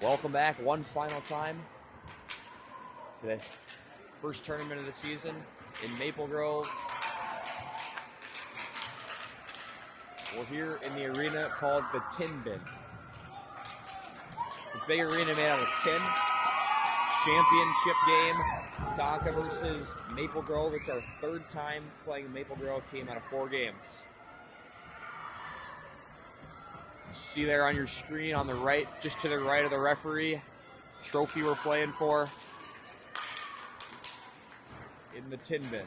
Welcome back one final time to this first tournament of the season in Maple Grove. We're here in the arena called the Tin Bin. It's a big arena made out of tin. Championship game. Minnetonka versus Maple Grove. It's our third time playing the Maple Grove team out of 4 games. You see there on your screen on the right, just to the right of the referee, trophy we're playing for in the Tin Bin.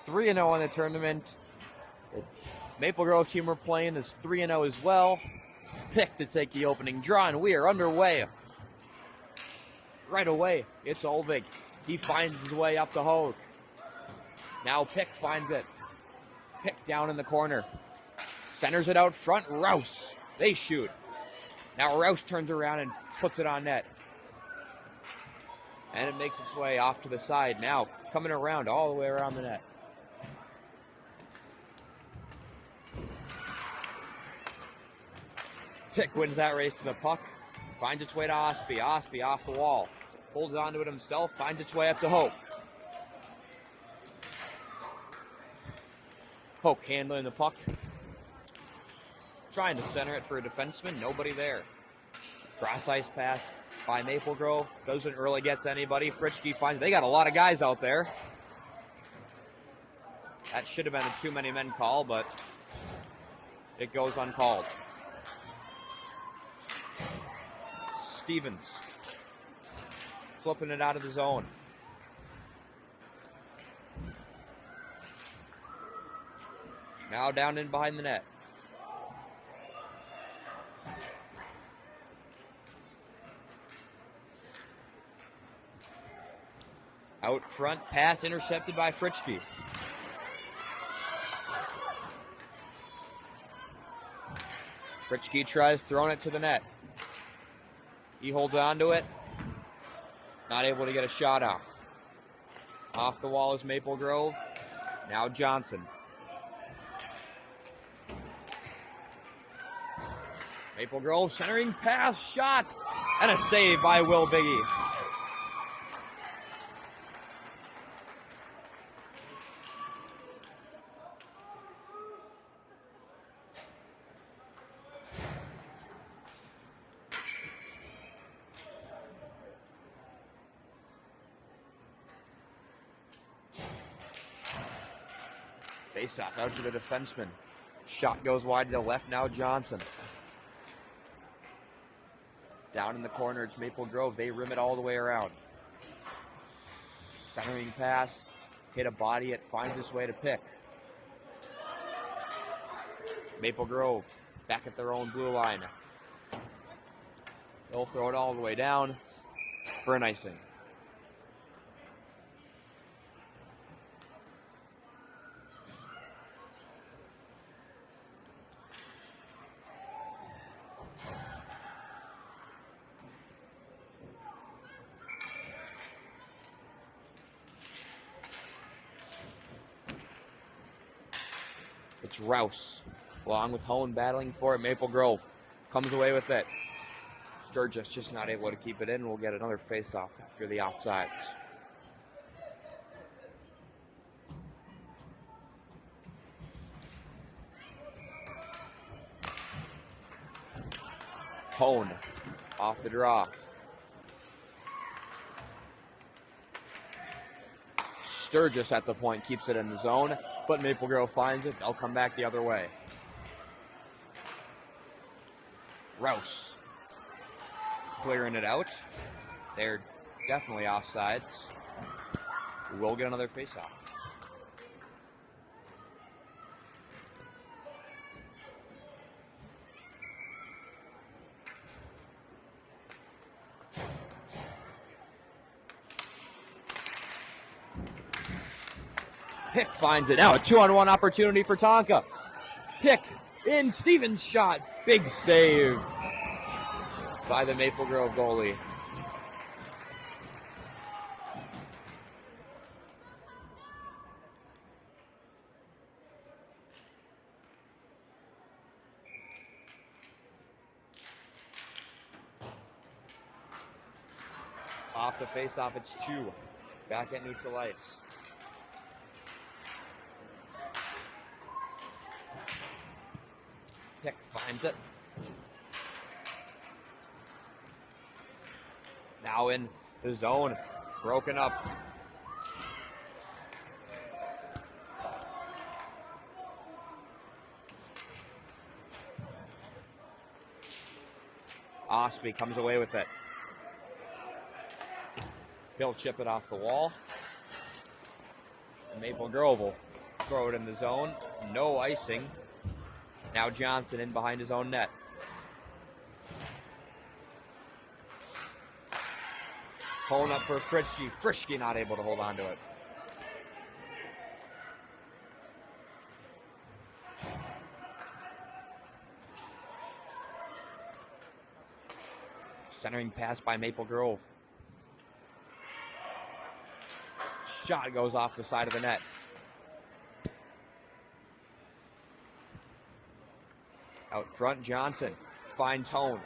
Three 3-0 in the tournament. The Maple Grove team we're playing is 3-0 as well. Pick to take the opening draw, and we are underway. Right away, it's Olvig. He finds his way up to Hogue. Now Pick finds it. Pick down in the corner. Centers it out front. Rouse. They shoot. Now Rouse turns around and puts it on net. And it makes its way off to the side. Now coming around all the way around the net. Pick wins that race to the puck. Finds its way to Osby. Osby off the wall. Holds onto it himself. Finds its way up to Hoke. Hoke handling the puck. Trying to center it for a defenseman. Nobody there. Cross ice pass by Maple Grove. Doesn't really get to anybody. Fritschke finds they got a lot of guys out there. That should have been a too many men call, but it goes uncalled. Stevens flipping it out of the zone. Now down in behind the net. Out front, pass intercepted by Fritschke. Fritschke tries throwing it to the net. He holds on to it. Not able to get a shot off. Off the wall is Maple Grove. Now Johnson. Maple Grove centering pass, shot, and a save by Will Biggie. Face-off out to the defenseman. Shot goes wide to the left, now Johnson. Down in the corner, it's Maple Grove. They rim it all the way around. Centering pass, hit a body, it finds its way to Pick. Maple Grove back at their own blue line. They'll throw it all the way down for an icing. It's Rouse, along with Hone battling for it. Maple Grove comes away with it. Sturgis just not able to keep it in. We'll get another face-off after the offsides. Hone off the draw. Sturgis at the point keeps it in the zone, but Maple Grove finds it. They'll come back the other way. Rouse clearing it out. They're definitely offsides. We'll get another face-off. Pick finds it. Now a 2-on-1 opportunity for Tonka. Pick in, Stevens shot. Big save by the Maple Grove goalie. Off the face-off, it's Chu. Back at neutral ice. Pick finds it. Now in the zone. Broken up. Osby comes away with it. He'll chip it off the wall. Maple Grove will throw it in the zone. No icing. Now Johnson in behind his own net. Pulling up for Frischke. Frischke not able to hold on to it. Centering pass by Maple Grove. Shot goes off the side of the net. Out front, Johnson finds Hone.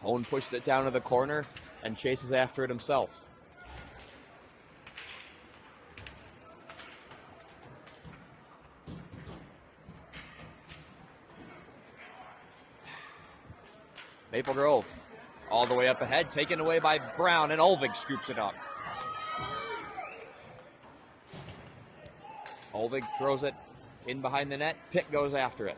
Hone pushed it down to the corner and chases after it himself. Maple Grove all the way up ahead, taken away by Brown, and Olvig scoops it up. Olvig throws it in behind the net. Pitt goes after it.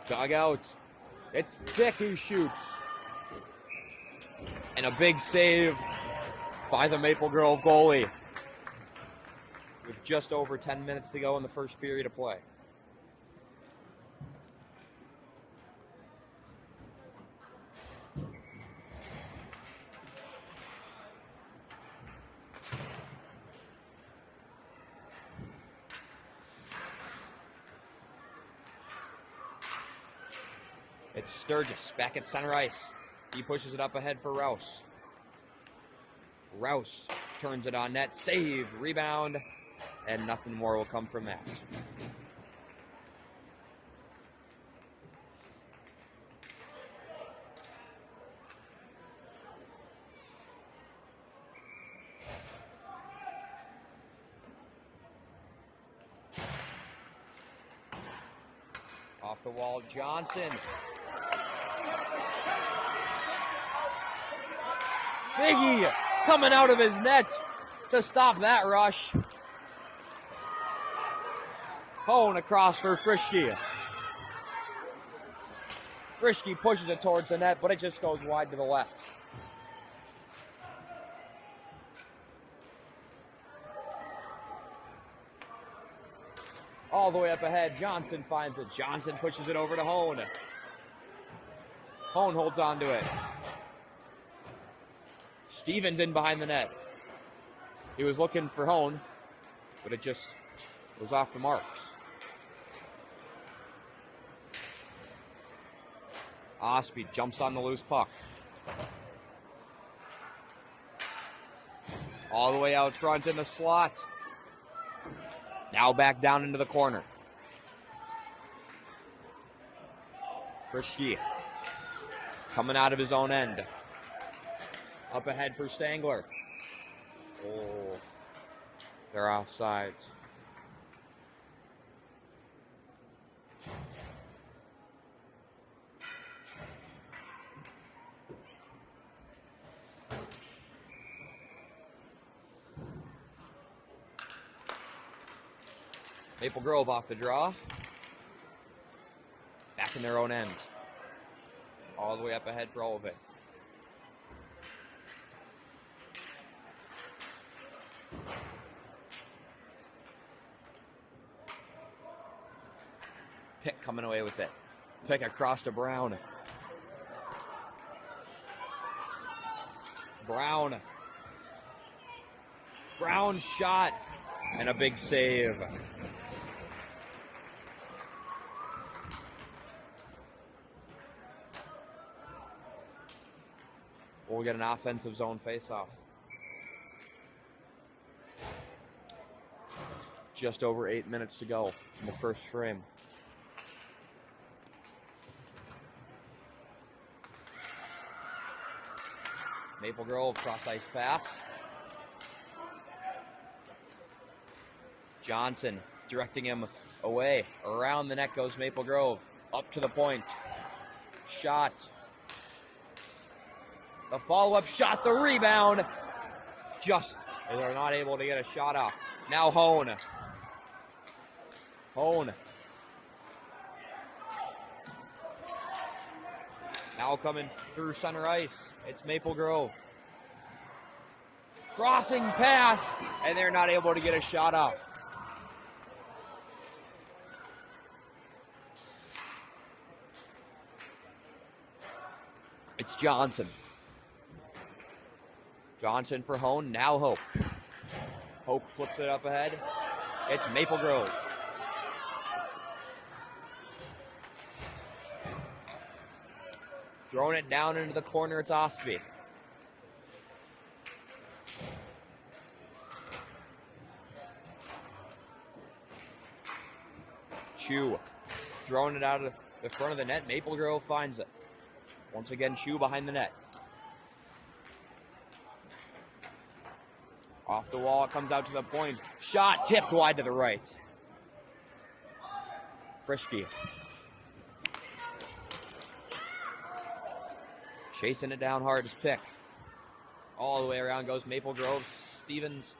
Dugout. It's Pitt who shoots. And a big save by the Maple Grove goalie. With just over 10 minutes to go in the first period of play. It's Sturgis back at center ice. He pushes it up ahead for Rouse. Rouse turns it on net. Save, rebound, and nothing more will come from that. Off the wall, Johnson. Biggie coming out of his net to stop that rush. Hone across for Frischke. Frischke pushes it towards the net, but it just goes wide to the left. All the way up ahead, Johnson finds it. Johnson pushes it over to Hone. Hone holds on to it. Stevens in behind the net. He was looking for Hone, but it just was off the marks. Osby jumps on the loose puck. All the way out front in the slot. Now back down into the corner. Frischke coming out of his own end. Up ahead for Stangler. Oh, they're offsides. Maple Grove off the draw. Back in their own end. All the way up ahead for all of it. Pick coming away with it. Pick across to Brown. Brown. Brown shot. And a big save. We'll get an offensive zone faceoff. just over 8 minutes to go in the first frame. Maple Grove cross ice pass. Johnson directing him away. Around the net goes Maple Grove. Up to the point. Shot. The follow-up shot, the rebound. Just, they're not able to get a shot off. Now Hone. Hone. Now coming through center ice. It's Maple Grove. Crossing pass, and they're not able to get a shot off. It's Johnson. Johnson for Hone, now Hoke. Hoke flips it up ahead. It's Maple Grove. Throwing it down into the corner, it's Osby. Chu throwing it out of the front of the net. Maple Grove finds it. Once again, Chu behind the net. Off the wall, it comes out to the point. Shot tipped wide to the right. Frischke. Chasing it down hard is Pick. All the way around goes Maple Grove. Stevens,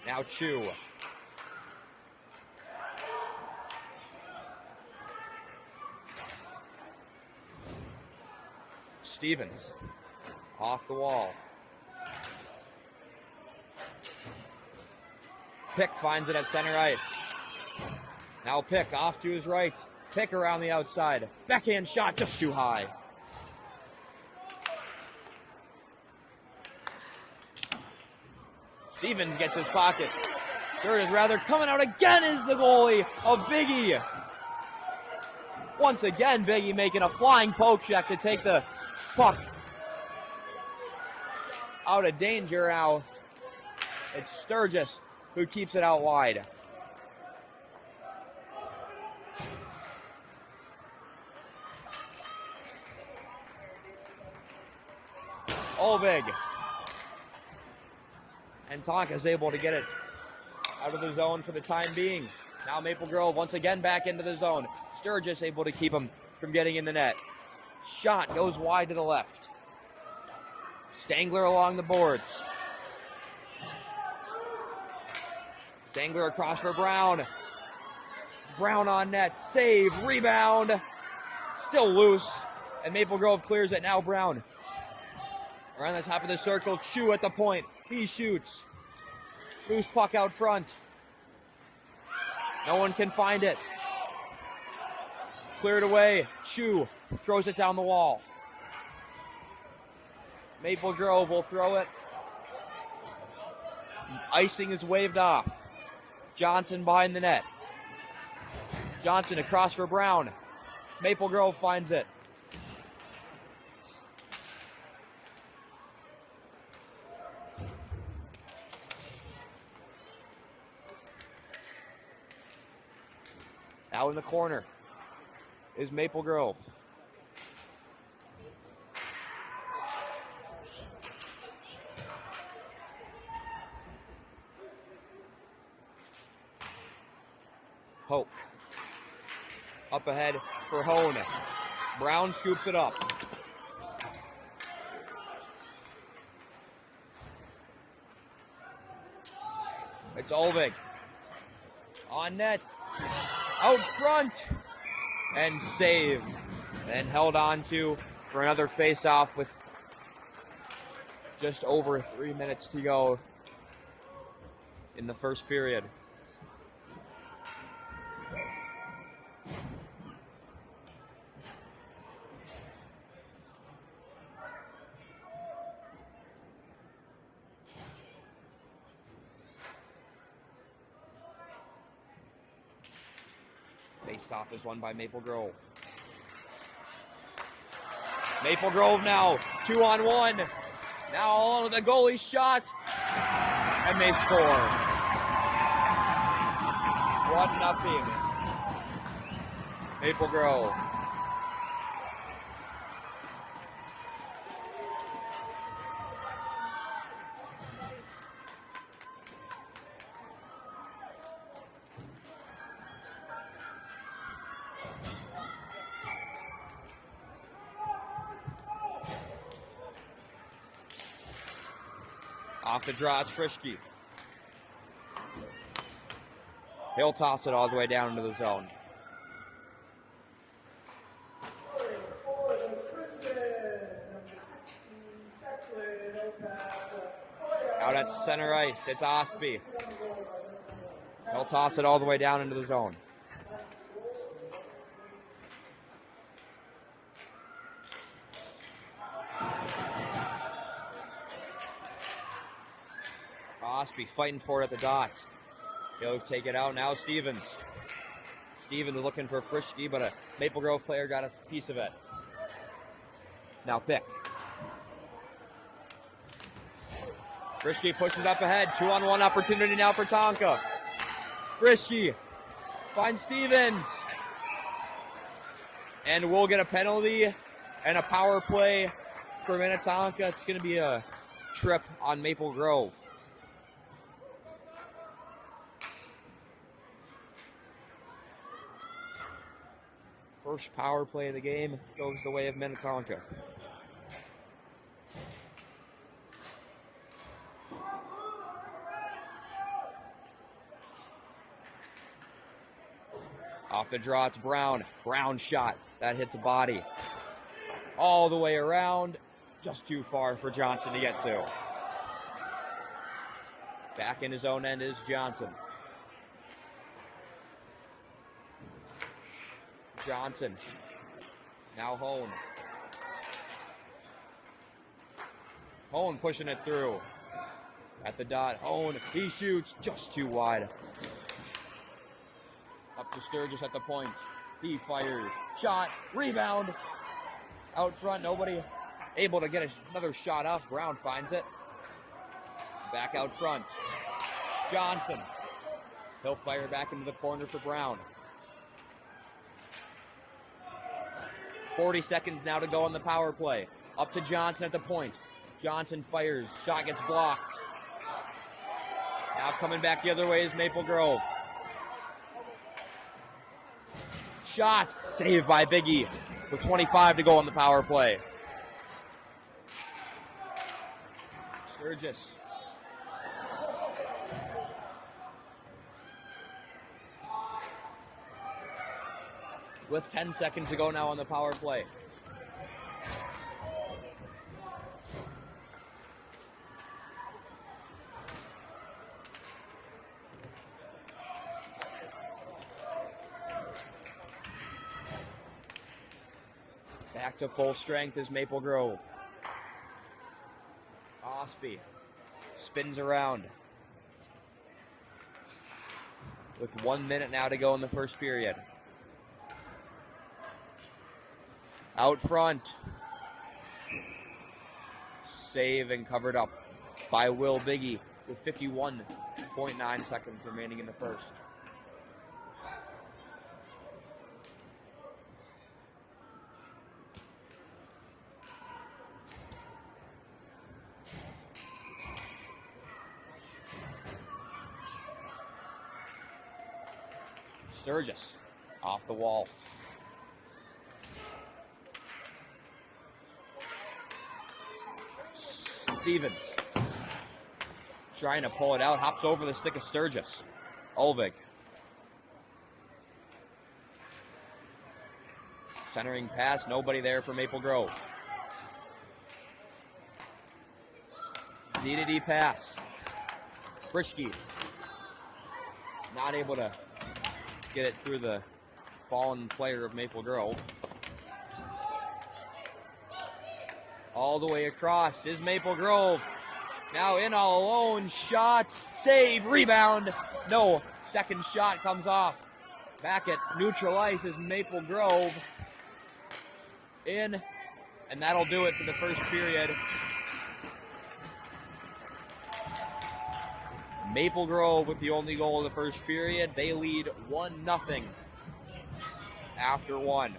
now Chu. Stevens, off the wall. Pick finds it at center ice. Now Pick off to his right. Pick around the outside. Backhand shot just too high. Stevens gets his pocket. Third is rather coming out again is the goalie of Biggie. Once again, Biggie making a flying poke check to take the puck out of danger now. It's Sturgis who keeps it out wide. Olvig. And Tonka is able to get it out of the zone for the time being. Now Maple Grove once again back into the zone. Sturgis able to keep him from getting in the net. Shot goes wide to the left. Stangler along the boards. Stangler across for Brown. Brown on net. Save. Rebound. Still loose. And Maple Grove clears it. Now Brown. Around the top of the circle. Chu at the point. He shoots. Loose puck out front. No one can find it. Cleared away. Chu throws it down the wall. Maple Grove will throw it. Icing is waved off. Johnson behind the net. Johnson across for Brown. Maple Grove finds it. Now in the corner is Maple Grove. Hoke. Up ahead for Hone. Brown scoops it up. It's Olvig. On net. Out front. And saved. And held on to for another face-off with just over 3 minutes to go in the first period. Face-off is won by Maple Grove. Maple Grove now 2-on-1. Now all of the goalie shot. And they score. 1-0. Maple Grove. Off the draw, it's Frischke. He'll toss it all the way down into the zone. Out at center ice, it's Ostby. He'll toss it all the way down into the zone. Ostby fighting for it at the dot. He'll take it out now. Stevens looking for Frischke, but a Maple Grove player got a piece of it. Now Pick. Frischke pushes up ahead. 2-on-1 opportunity now for Tonka. Frischke finds Stevens. And we'll get a penalty and a power play for Minnetonka. It's going to be a trip on Maple Grove. First power play of the game goes the way of Minnetonka. Off the draw, it's Brown. Brown shot. That hits a body. All the way around. Just too far for Johnson to get to. Back in his own end is Johnson. Johnson. Now Hone. Hone pushing it through. At the dot. Hone. He shoots just too wide. Up to Sturgis at the point. He fires. Shot. Rebound. Out front. Nobody able to get another shot off. Brown finds it. Back out front. Johnson. He'll fire back into the corner for Brown. 40 seconds now to go on the power play. Up to Johnson at the point. Johnson fires. Shot gets blocked. Now coming back the other way is Maple Grove. Shot. Saved by Biggie with 25 to go on the power play. Sturgis. With 10 seconds to go now on the power play. Back to full strength is Maple Grove. Ostby spins around. With 1 minute now to go in the first period. Out front. Save and covered up by Will Biggie with 51.9 seconds remaining in the first. Sturgis off the wall. Stevens trying to pull it out, hops over the stick of Sturgis. Ulvig. Centering pass, nobody there for Maple Grove. D-to-D pass. Frischke not able to get it through the fallen player of Maple Grove. All the way across is Maple Grove. Now in all alone. Shot. Save. Rebound. No. Second shot comes off. Back at neutral ice is Maple Grove. In. And that'll do it for the first period. Maple Grove with the only goal of the first period. They lead 1-0 after one.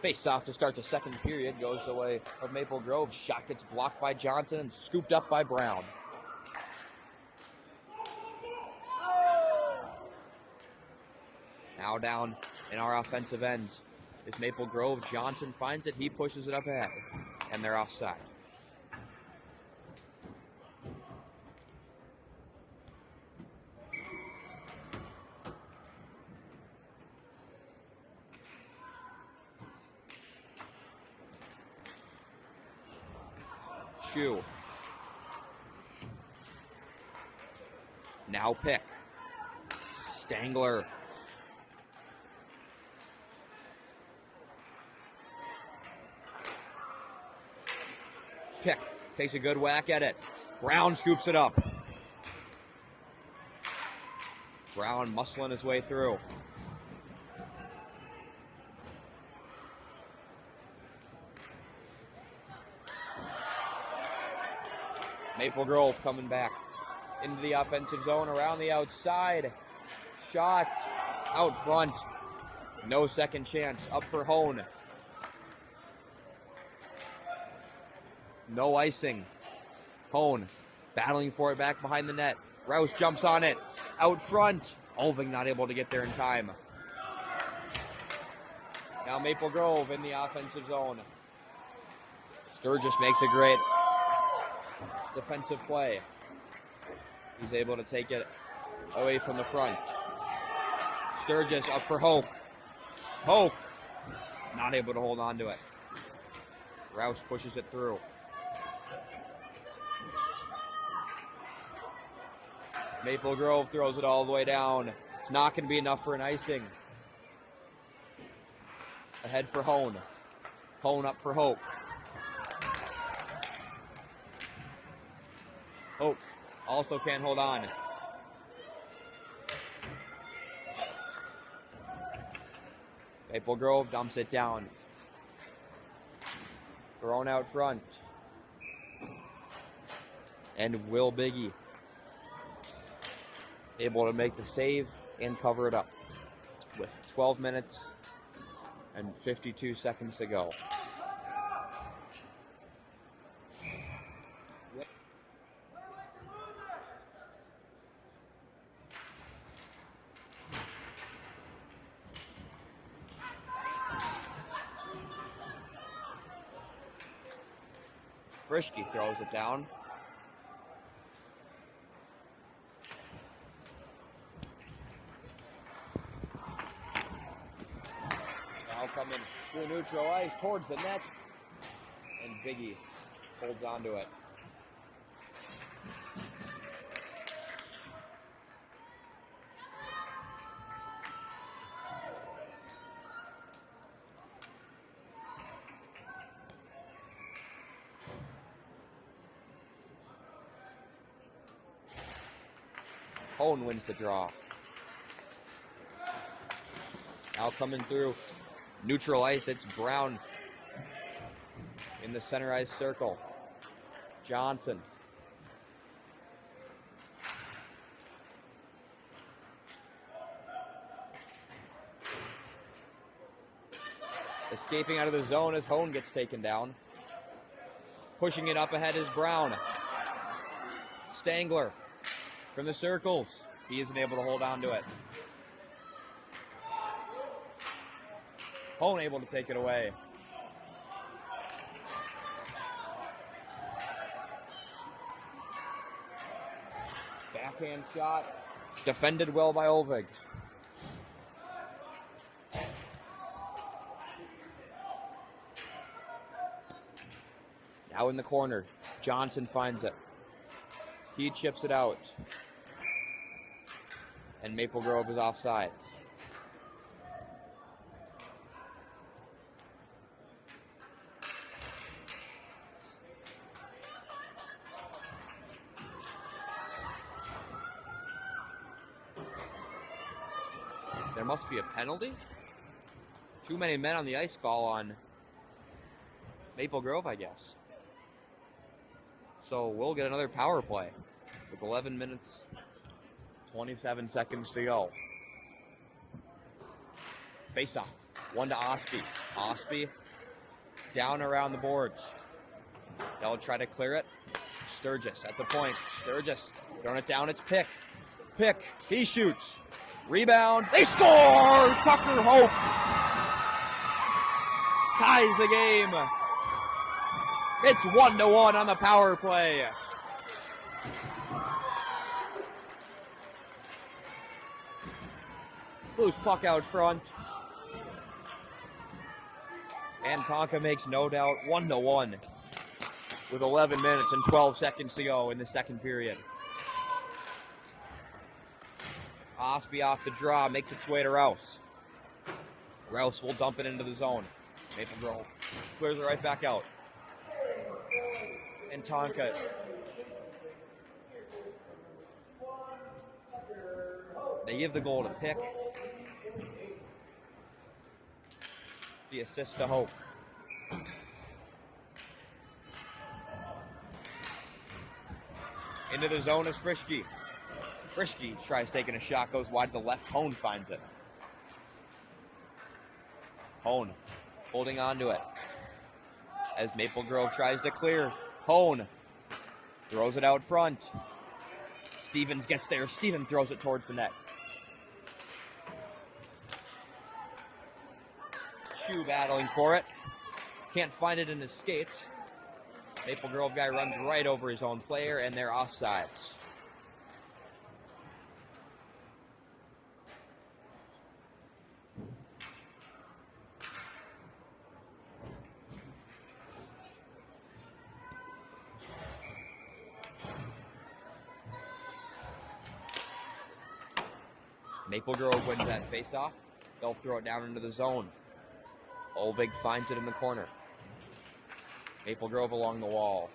Face off to start the second period goes the way of Maple Grove. Shot gets blocked by Johnson and scooped up by Brown. Now down in our offensive end is Maple Grove. Johnson finds it. He pushes it up ahead. And they're offside. Shoe. Now Pick. Stangler. Pick takes a good whack at it. Brown scoops it up. Brown muscling his way through. Maple Grove coming back into the offensive zone around the outside. Shot out front. No second chance. Up for Hone. No icing. Hone battling for it back behind the net. Rouse jumps on it. Out front. Olving not able to get there in time. Now Maple Grove in the offensive zone. Sturgis makes a great defensive play. He's able to take it away from the front. Sturgis up for Hoke. Hoke not able to hold on to it. Rouse pushes it through. Maple Grove throws it all the way down. It's not going to be enough for an icing. Ahead for Hone. Hone up for Hoke. Hoke also can't hold on. Maple Grove dumps it down. Thrown out front. And Will Biggie able to make the save and cover it up with 12 minutes and 52 seconds to go. Frischke throws it down. Now coming through neutral ice towards the net. And Biggie holds on to it. Hone wins the draw. Now coming through neutral ice, it's Brown in the center ice circle. Johnson Escaping out of the zone as Hone gets taken down. Pushing it up ahead is Brown. Stangler from the circles. He isn't able to hold on to it. Hone able to take it away. Backhand shot. Defended well by Olvig. Now in the corner. Johnson finds it. He chips it out. And Maple Grove is offsides. There must be a penalty. Too many men on the ice call on Maple Grove, I guess. So we'll get another power play with 11 minutes, 27 seconds to go. Face off. One to Osby. Osby down around the boards. They'll try to clear it. Sturgis at the point. Sturgis throwing it down. It's Pick. Pick. He shoots. Rebound. They score! Tucker Hope ties the game. It's 1-1 on the power play. Loose puck out front. And Tonka makes no doubt 1-1 with 11 minutes and 12 seconds to go in the second period. Osby off the draw, makes its way to Rouse. Rouse will dump it into the zone. Maple Grove clears it right back out. And Tonka they give the goal to Pick. The assist to Hope. Into the zone is Frischke. Frischke tries taking a shot, goes wide to the left. Hone finds it. Hone holding on to it as Maple Grove tries to clear. Hone throws it out front. Stevens gets there. Stevens throws it towards the net. Chu battling for it. Can't find it in his skates. Maple Grove guy runs right over his own player, and they're offsides. Maple Grove wins that faceoff. They'll throw it down into the zone. Olvig finds it in the corner. Maple Grove along the wall.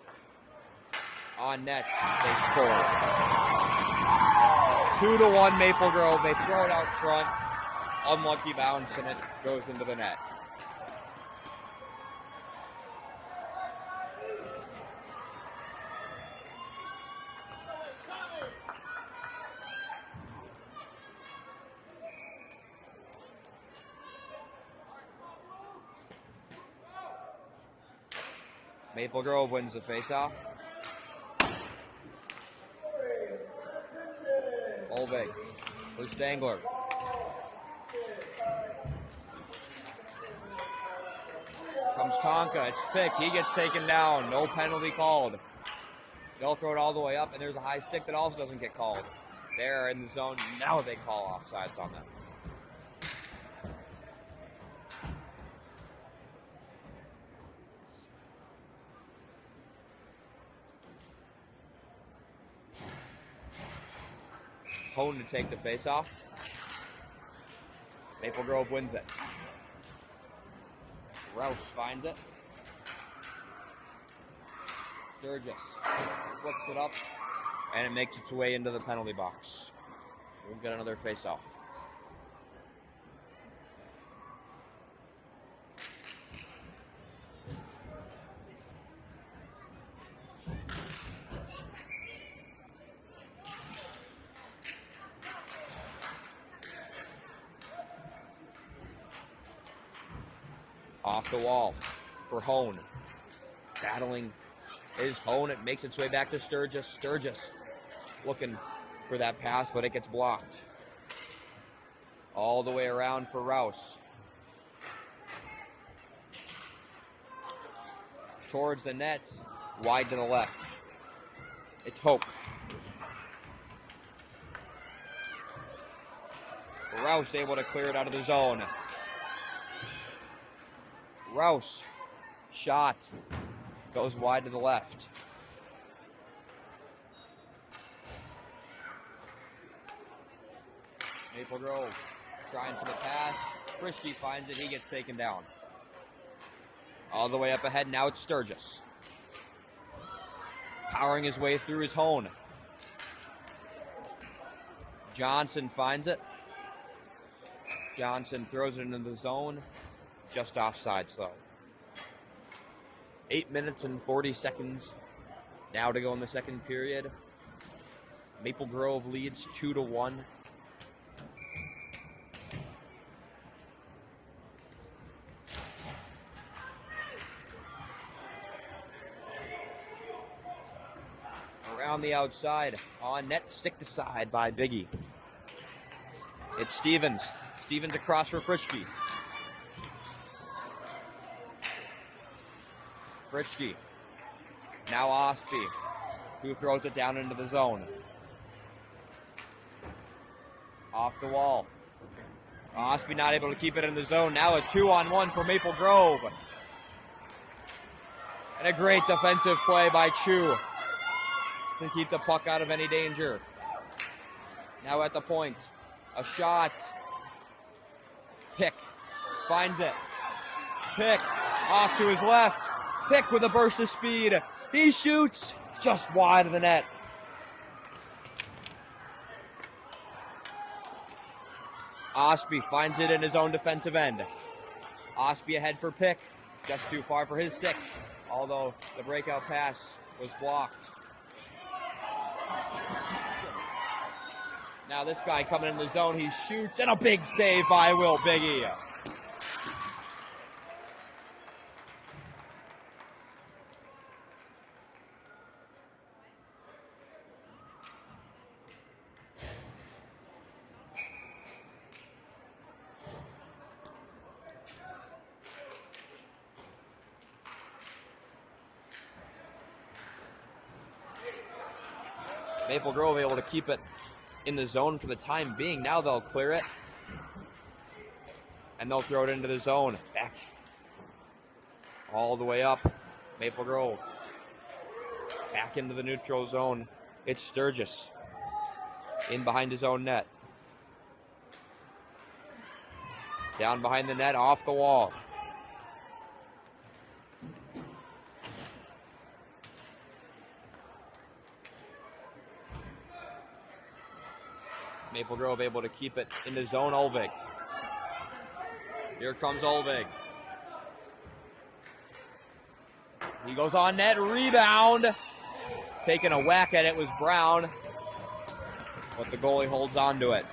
On net, they score. 2-1 Maple Grove. They throw it out front. Unlucky bounce, and it goes into the net. Maple Grove wins the faceoff. Olvig for Stangler. Comes Tonka. It's Pick. He gets taken down. No penalty called. They'll throw it all the way up, and there's a high stick that also doesn't get called. They're in the zone. Now they call offsides on them. Hone to take the face-off. Maple Grove wins it. Rouse finds it. Sturgis flips it up, and it makes its way into the penalty box. We'll get another face-off. Off the wall for Hone. Battling is Hone. It makes its way back to Sturgis. Sturgis looking for that pass, but it gets blocked. All the way around for Rouse. Towards the net, wide to the left. It's Hope. Rouse able to clear it out of the zone. Rouse, shot, goes wide to the left. Maple Grove trying for the pass. Frischke finds it, he gets taken down. All the way up ahead, now it's Sturgis. Powering his way through his Hone. Johnson finds it. Johnson throws it into the zone. Just offsides though. 8 minutes and 40 seconds now to go in the second period. Maple Grove leads 2-1. Around the outside, on net, sticked aside by Biggie. It's Stevens. Stevens across for Frischke. Frischke. Now Osby, who throws it down into the zone. Off the wall. Osby not able to keep it in the zone. Now a 2-on-1 for Maple Grove. And a great defensive play by Chu to keep the puck out of any danger. Now at the point. A shot. Pick finds it. Pick off to his left. Pick with a burst of speed. He shoots just wide of the net. Osby finds it in his own defensive end. Osby ahead for Pick. Just too far for his stick. Although the breakout pass was blocked. Now this guy coming in the zone, he shoots, and a big save by Will Biggie. Maple Grove able to keep it in the zone for the time being. Now they'll clear it. And they'll throw it into the zone. Back. All the way up. Maple Grove. Back into the neutral zone. It's Sturgis. In behind his own net. Down behind the net, off the wall. Maple Grove able to keep it in the zone. Olvig. Here comes Olvig. He goes on net, rebound. Taking a whack at it was Brown, but the goalie holds on to it.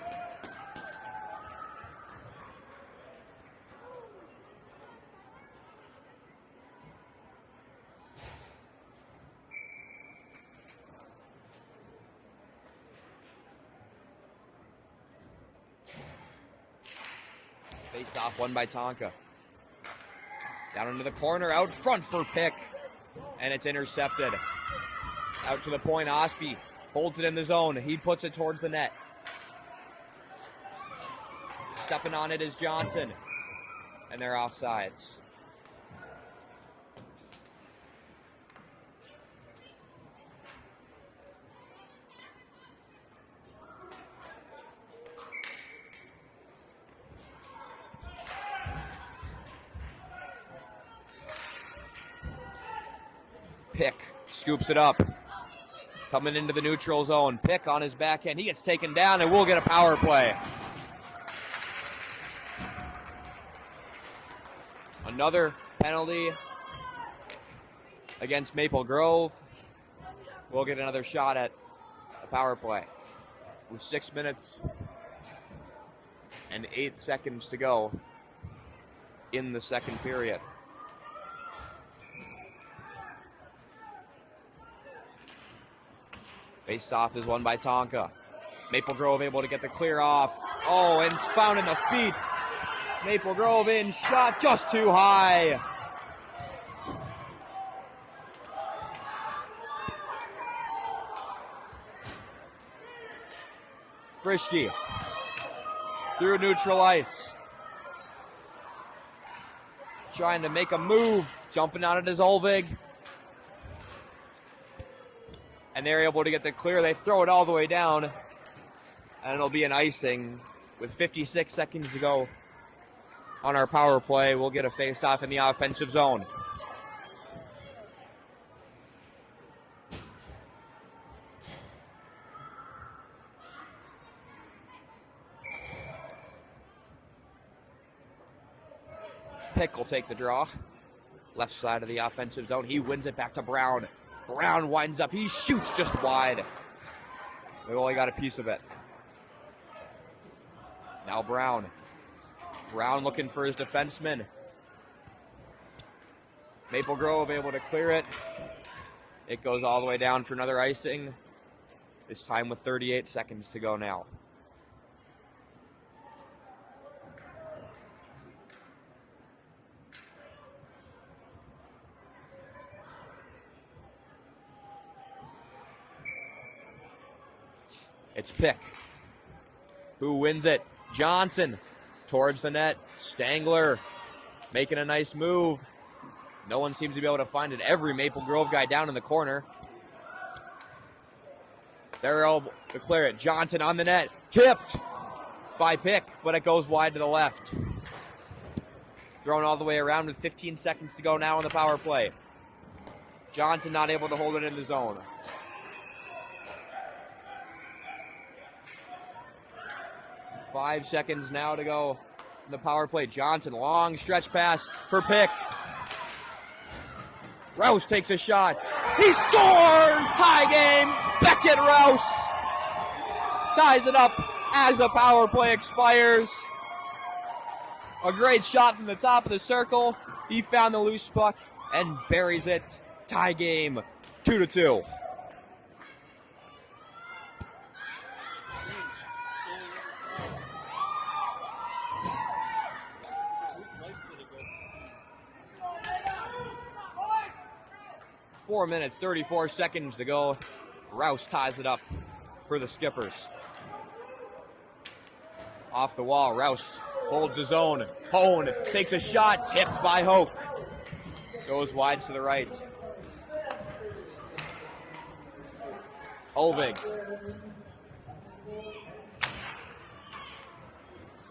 Face off, won by Tonka. Down into the corner, out front for Pick. And it's intercepted. Out to the point, Osby holds it in the zone. He puts it towards the net. Stepping on it is Johnson. And they're offsides. Pick scoops it up. Coming into the neutral zone. Pick on his backhand. He gets taken down, and we'll get a power play. Another penalty against Maple Grove. We'll get another shot at a power play. With 6 minutes and 8 seconds to go in the second period. Face-off is won by Tonka. Maple Grove able to get the clear off. Oh, and found in the feet. Maple Grove in, shot just too high. Frischke through neutral ice. Trying to make a move, jumping out at his Olvig. And they're able to get the clear. They throw it all the way down. And it'll be an icing with 56 seconds to go on our power play. We'll get a face-off in the offensive zone. Pick will take the draw. Left side of the offensive zone. He wins it back to Brown. Brown winds up. He shoots just wide. They only got a piece of it. Now Brown. Brown looking for his defenseman. Maple Grove able to clear it. It goes all the way down for another icing. This time with 38 seconds to go now. It's Pick. Who wins it? Johnson towards the net. Stangler making a nice move. No one seems to be able to find it. Every Maple Grove guy down in the corner. They're able to clear it. Johnson on the net. Tipped by Pick, but it goes wide to the left. Thrown all the way around with 15 seconds to go now on the power play. Johnson not able to hold it in the zone. Five seconds now to go in the power play. Johnson, long stretch pass for Pick. Rouse takes a shot. He scores! Tie game. Beckett Rouse ties it up as the power play expires. A great shot from the top of the circle. He found the loose puck and buries it. Tie game, 2-2. Four minutes, 34 seconds to go. Rouse ties it up for the Skippers. Off the wall, Rouse holds his own. Hone takes a shot, tipped by Hoke. Goes wide to the right. Olvig.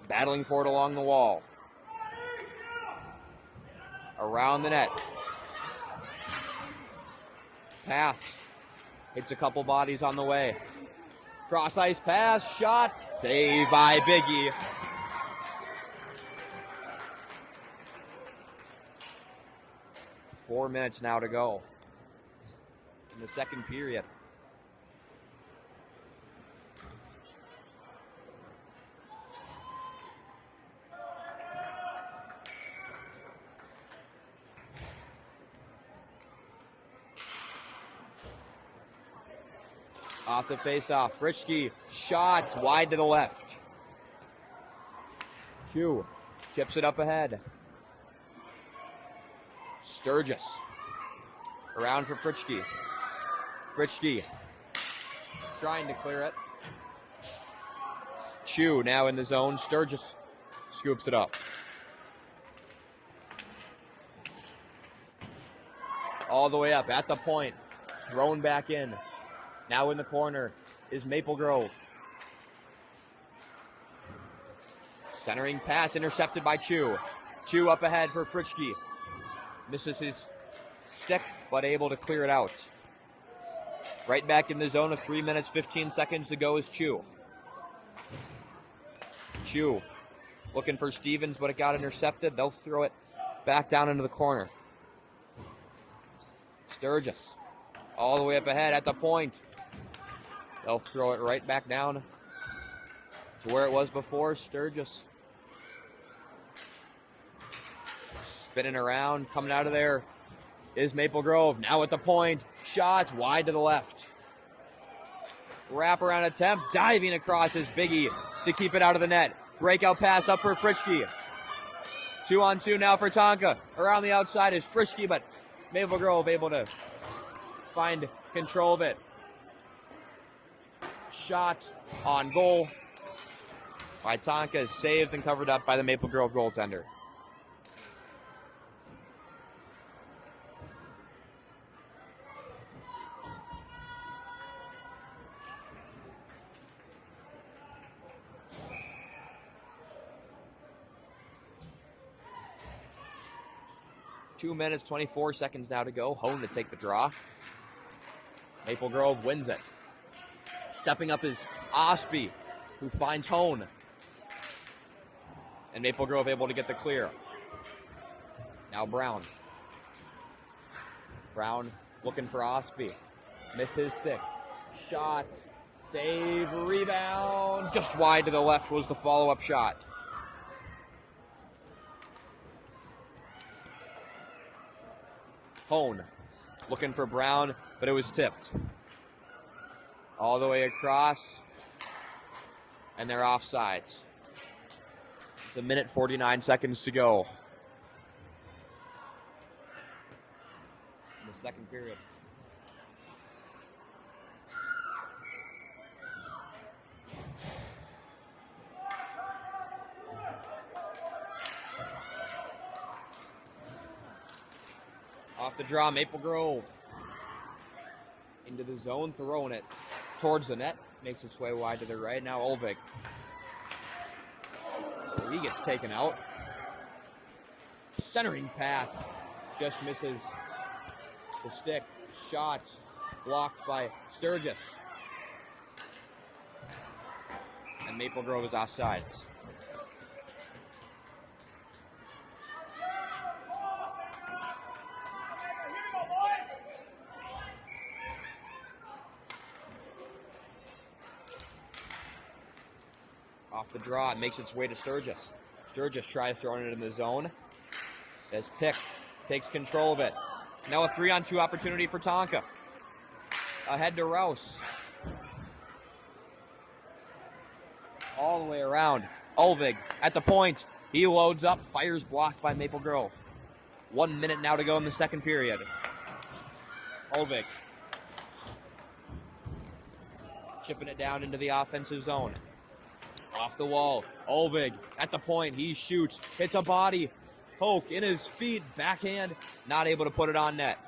Battling for it along the wall. Around the net. Pass. Hits a couple bodies on the way. Cross ice pass. Shot. Save by Biggie. Four minutes now to go in the second period. Off the face-off, Frischke, shot wide to the left. Hugh chips it up ahead. Sturgis, around for Frischke. Frischke trying to clear it. Chew now in the zone. Sturgis scoops it up. All the way up at the point, thrown back in. Now in the corner is Maple Grove. Centering pass intercepted by Chew. Chew up ahead for Frischke. Misses his stick, but able to clear it out. Right back in the zone of 3 minutes, 15 seconds to go is Chew. Chew looking for Stevens, but it got intercepted. They'll throw it back down into the corner. Sturgis all the way up ahead at the point. They'll throw it right back down to where it was before. Sturgis Spinning around, coming out of there is Maple Grove. Now at the point, shots wide to the left. Wraparound attempt, diving across is Biggie to keep it out of the net. Breakout pass up for Frischke. 2-on-2 now for Tonka. Around the outside is Frischke, but Maple Grove able to find control of it. Shot on goal by Tonka is saved and covered up by the Maple Grove goaltender. Two minutes, 24 seconds now to go. Hone to take the draw. Maple Grove wins it. Stepping up is Osby, who finds Hone. And Maple Grove able to get the clear. Now Brown. Brown looking for Osby. Missed his stick. Shot. Save. Rebound. Just wide to the left was the follow-up shot. Hone looking for Brown, but it was tipped. All the way across. And they're offsides. It's a minute 49 seconds to go in the second period. Off the draw, Maple Grove. Into the zone, throwing it towards the net. Makes its way wide to the right. Now Olvik. He gets taken out. Centering pass. Just misses the stick. Shot blocked by Sturgis. And Maple Grove is offsides. Off the draw, it makes its way to Sturgis. Sturgis tries throwing it in the zone. As Pick takes control of it. Now a 3-on-2 opportunity for Tonka. Ahead to Rouse. All the way around. Olvig at the point. He loads up, fires blocked by Maple Grove. 1 minute now to go in the second period. Olvig. Chipping it down into the offensive zone. Off the wall, Olvig at the point, he shoots, hits a body, poke in his feet, backhand, not able to put it on net.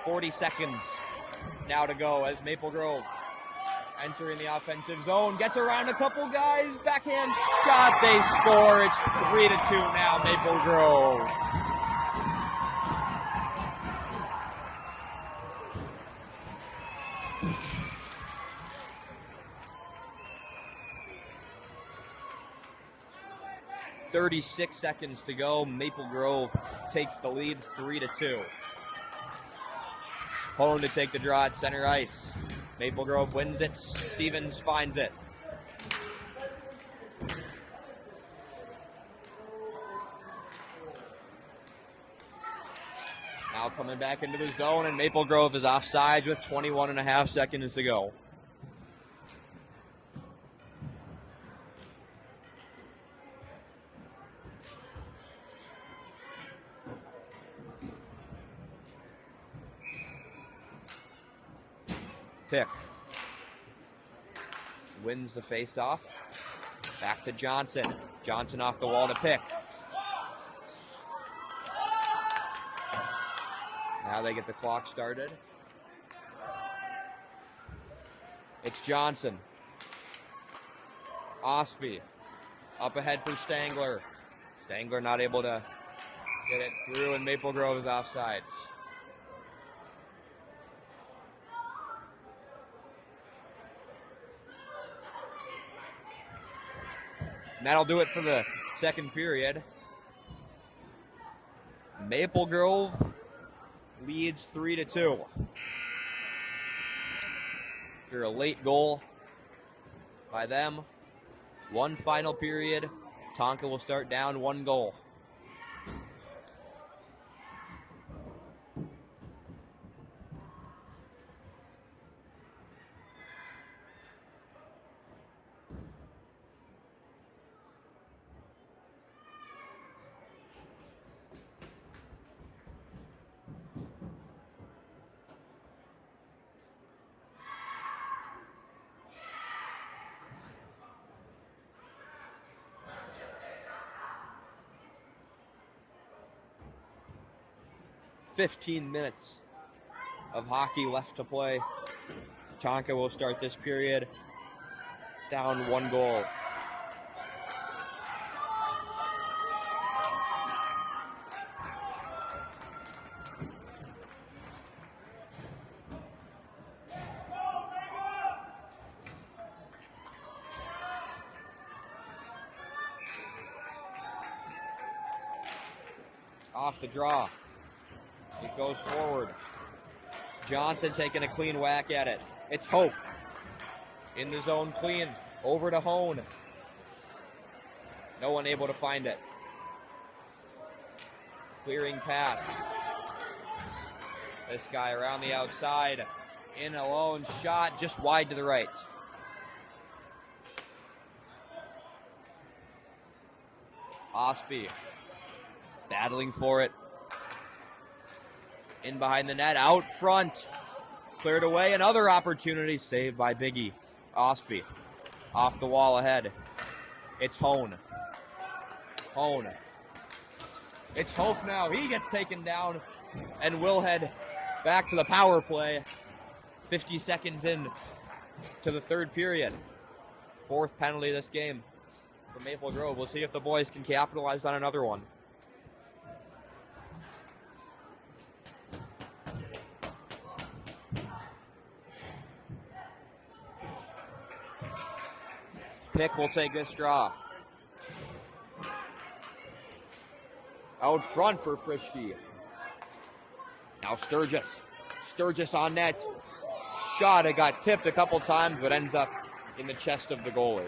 40 seconds now to go as Maple Grove entering the offensive zone, gets around a couple guys, backhand shot, they score, it's 3-2 now, Maple Grove. .36 seconds to go. Maple Grove takes the lead 3-2. Hone to take the draw at center ice. Maple Grove wins it. Stevens finds it. Now coming back into the zone, and Maple Grove is offsides with 21.5 seconds to go. Pick wins the face-off. Back to Johnson. Johnson off the wall to Pick. Now they get the clock started. It's Johnson. Osby. Up ahead for Stangler. Stangler not able to get it through, and Maple Grove is offsides. And that'll do it for the second period. Maple Grove leads 3-2. After a late goal by them, one final period, Tonka will start down 1 goal. 15 minutes of hockey left to play. Tonka will start this period down 1 goal. Off the draw. It goes forward. Johnson taking a clean whack at it. It's Hope. In the zone clean. Over to Hone. No one able to find it. Clearing pass. This guy around the outside. In alone. Shot just wide to the right. Osby. Battling for it. In behind the net, out front. Cleared away, another opportunity saved by Biggie. Osby off the wall ahead. It's Hone. Hone. It's Hope now. He gets taken down and will head back to the power play. 50 seconds in to the third period. 4th penalty this game for Maple Grove. We'll see if the boys can capitalize on another one. Pick will take this draw. Out front for Frischke. Now Sturgis. Sturgis on net. Shot, it got tipped a couple times, but ends up in the chest of the goalie.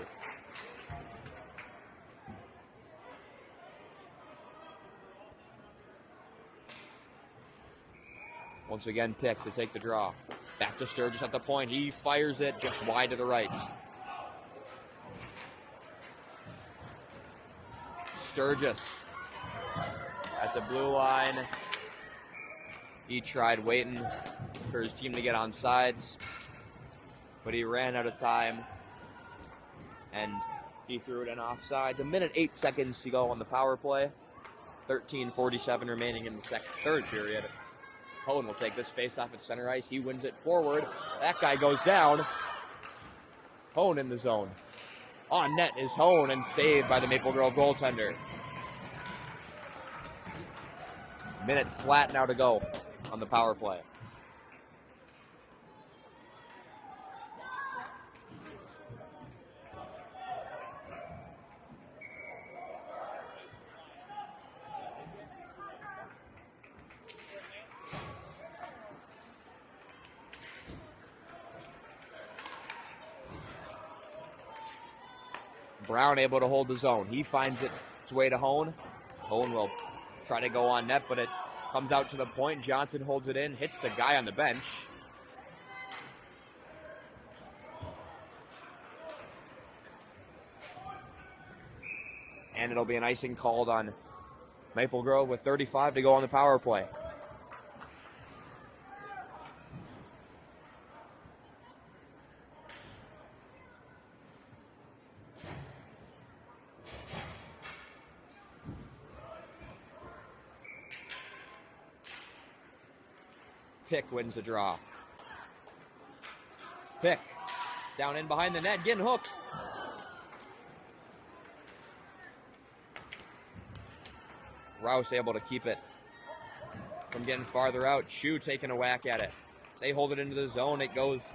Once again, Pick to take the draw. Back to Sturgis at the point. He fires it just wide to the right. Sturgis at the blue line. He tried waiting for his team to get on sides, but he ran out of time and he threw it in offsides. 1:08 to go on the power play. 13:47 remaining in the third period. Hone will take this face-off at center ice. He wins it forward. That guy goes down. Hone in the zone. On net is Hone and saved by the Maple Grove goaltender. Minute flat now to go on the power play. Brown able to hold the zone. He finds its way to Hone. Hone will try to go on net, but it comes out to the point. Johnson holds it in, hits the guy on the bench. And it'll be an icing called on Maple Grove with 35 to go on the power play. Pick wins the draw. Pick down in behind the net, getting hooked. Rouse able to keep it from getting farther out. Shu taking a whack at it. They hold it into the zone. It goes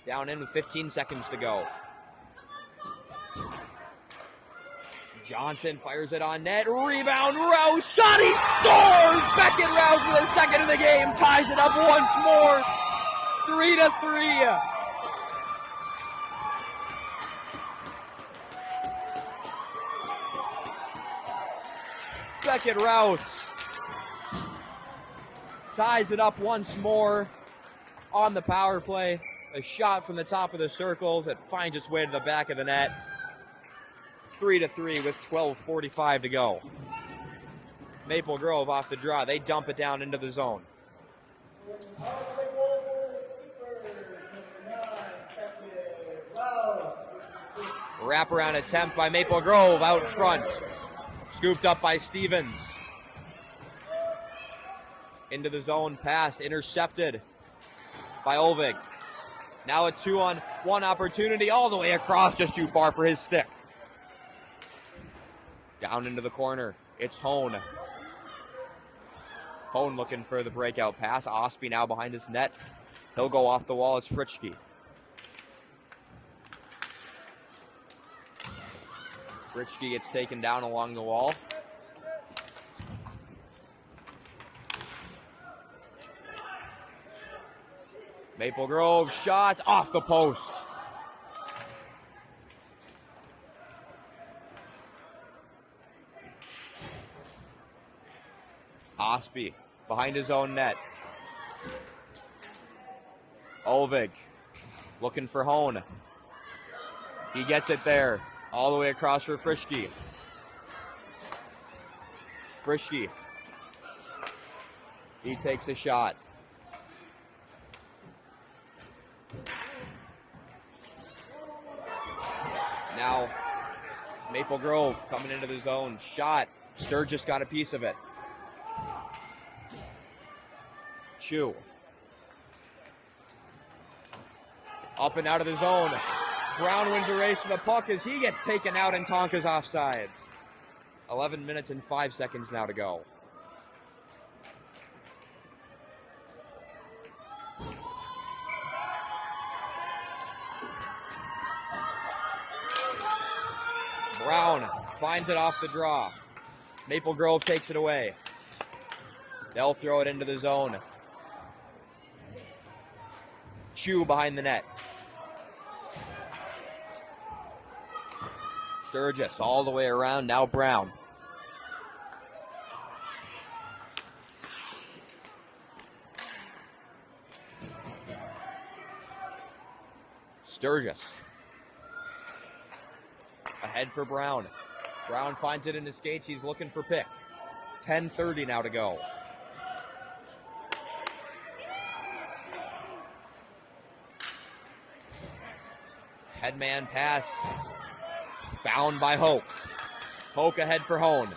down in with 15 seconds to go. Johnson fires it on net. Rebound, Rouse. Shot, he scores! Beckett Rouse for the second of the game. Ties it up once more. 3-3. Beckett Rouse ties it up once more on the power play. A shot from the top of the circles that finds its way to the back of the net. 3-3 with 12:45 to go. Maple Grove off the draw. They dump it down into the zone. Wraparound attempt by Maple Grove out front. Scooped up by Stevens. Into the zone, pass intercepted by Olvig. Now a 2-on-1 opportunity all the way across, just too far for his stick. Down into the corner, it's Hone. Hone looking for the breakout pass. Osby now behind his net. He'll go off the wall, it's Fritschke. Fritschke gets taken down along the wall. Maple Grove shot off the post. Osby behind his own net. Olvig looking for Hone. He gets it there. All the way across for Frischke. Frischke. He takes a shot. Now, Maple Grove coming into the zone. Shot. Sturgis got a piece of it. Chu. Up and out of the zone. Brown wins the race to the puck as he gets taken out and Tonka's offsides. 11 minutes and 5 seconds now to go. Brown finds it off the draw. Maple Grove takes it away. They'll throw it into the zone. Chu behind the net. Sturgis all the way around, now Brown. Sturgis. Ahead for Brown. Brown finds it in his skates, he's looking for pick. 10:30 now to go. Headman pass. Found by Hoke. Hoke ahead for Hone.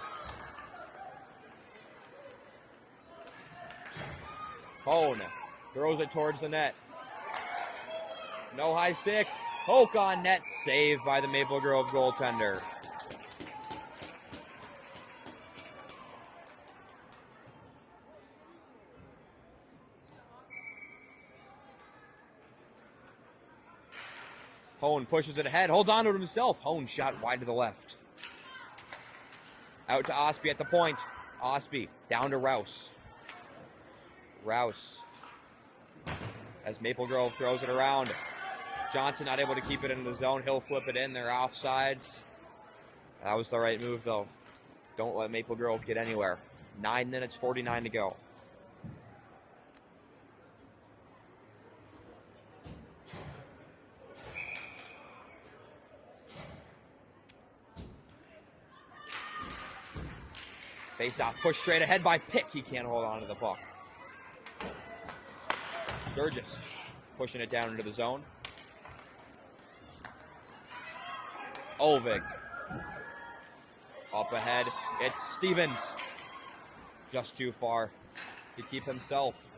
Hone throws it towards the net. No high stick. Hoke on net. Saved by the Maple Grove goaltender. Hone pushes it ahead, holds on to it himself. Hone shot wide to the left. Out to Osby at the point. Osby down to Rouse. Rouse. As Maple Grove throws it around. Johnson not able to keep it in the zone. He'll flip it in. They're offsides. That was the right move, though. Don't let Maple Grove get anywhere. 9 minutes, 49 to go. Face-off, push straight ahead by Pick. He can't hold on to the puck. Sturgis pushing it down into the zone. Olvig. Up ahead, it's Stevens. Just too far to keep himself.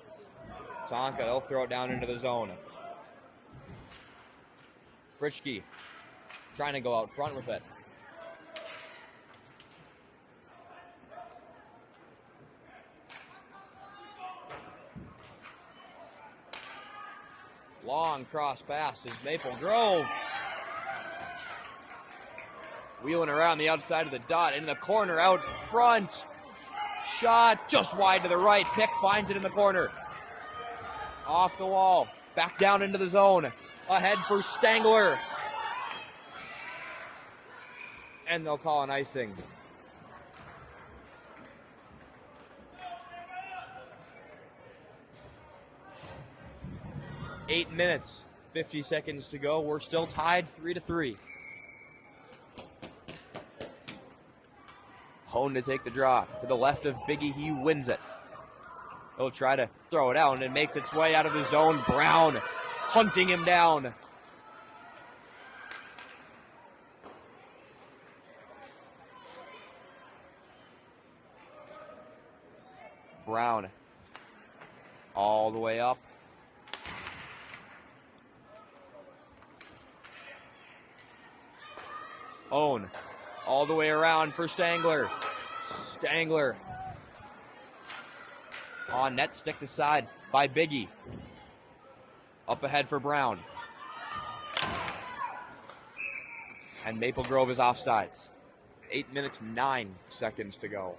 Tonka, they'll throw it down into the zone. Frischke trying to go out front with it. Long cross pass is Maple Grove. Wheeling around the outside of the dot, in the corner, out front. Shot just wide to the right. Pick finds it in the corner. Off the wall. Back down into the zone. Ahead for Stangler. And they'll call an icing. Eight minutes, 50 seconds to go. We're still tied 3-3. Hone to take the draw. To the left of Biggie, he wins it. He'll try to throw it out, and it makes its way out of the zone. Brown hunting him down. Brown All the way up. Own. All the way around for Stangler. Stangler. On net, stick to side by Biggie. Up ahead for Brown. And Maple Grove is offsides. 8 minutes, 9 seconds to go.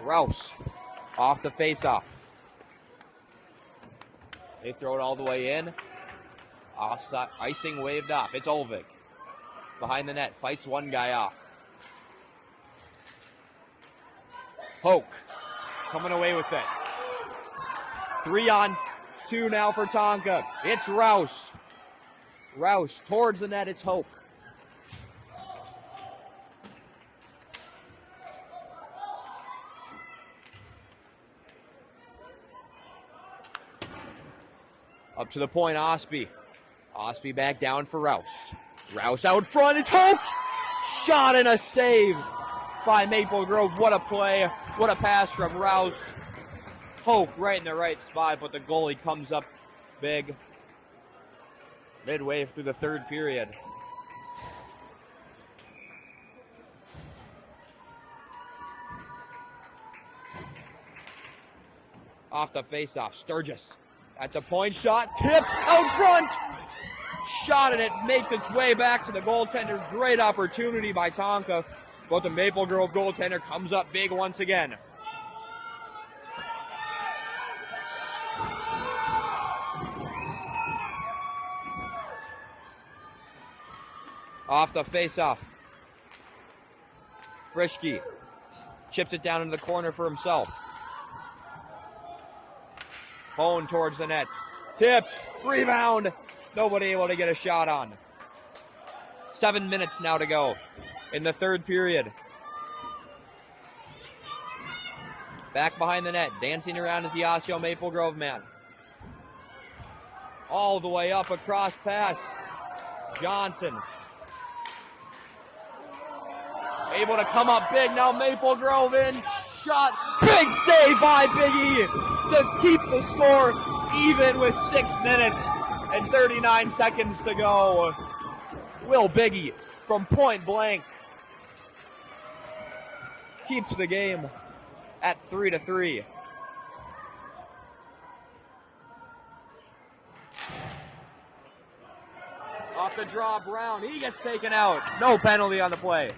Rouse off the faceoff. They throw it all the way in. Offside, icing waved off. It's Olvig. Behind the net, fights one guy off. Hoke coming away with it. 3-on-2 now for Tonka. It's Rouse. Rouse towards the net, it's Hoke. Up to the point, Osby. Osby back down for Rouse. Rouse out front, it's Hoke! Shot and a save by Maple Grove. What a play. What a pass from Rouse. Hoke right in the right spot, but the goalie comes up big. Midway through the third period. Off the faceoff, Sturgis. At the point, shot tipped out front. Shot and it makes its way back to the goaltender. Great opportunity by Tonka, but the Maple Grove goaltender comes up big once again. Off the faceoff, Frischke chips it down into the corner for himself. Hone towards the net. Tipped. Rebound. Nobody able to get a shot on. 7 minutes now to go in the third period. Back behind the net. Dancing around is the Osseo-Maple Grove man. All the way up across pass. Johnson. Able to come up big. Now Maple Grove in. Shot. Big save by Biggie to keep the score even with 6 minutes and 39 seconds to go. Will Biggie from point blank keeps the game at 3-3. Off the draw, Brown. He gets taken out. No penalty on the play.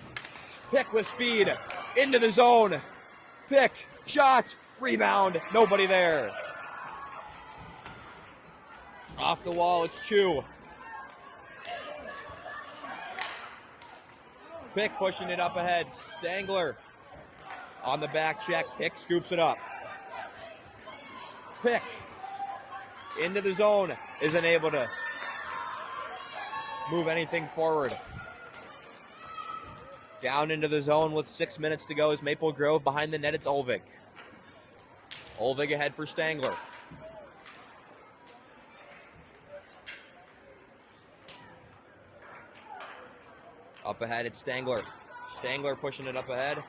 Pick with speed into the zone. Pick, shot, rebound, nobody there. Off the wall, it's Chu. Pick pushing it up ahead. Stangler on the back check. Pick scoops it up. Pick into the zone. Isn't able to move anything forward. Down into the zone with 6 minutes to go is Maple Grove. Behind the net, it's Olvig. Olvig ahead for Stangler. Up ahead, it's Stangler. Stangler pushing it up ahead.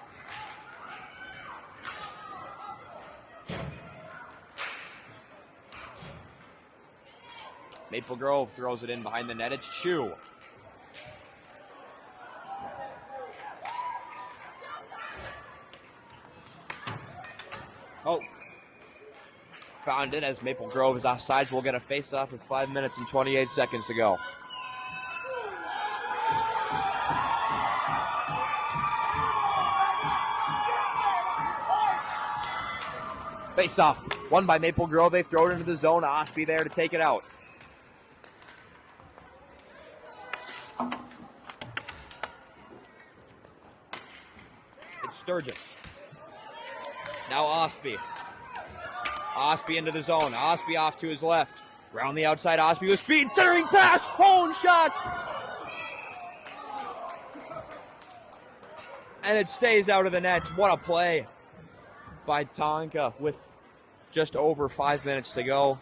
Maple Grove throws it in behind the net. It's Chu. Oh, found it as Maple Grove is offsides. We'll get a face-off with 5 minutes and 28 seconds to go. Face-off, won by Maple Grove. They throw it into the zone. Osby there to take it out. It's Sturgis. Now Osby. Osby into the zone. Osby off to his left. Round the outside, Osby with speed. Centering pass. Hone shot. And it stays out of the net. What a play by Tonka with just over 5 minutes to go.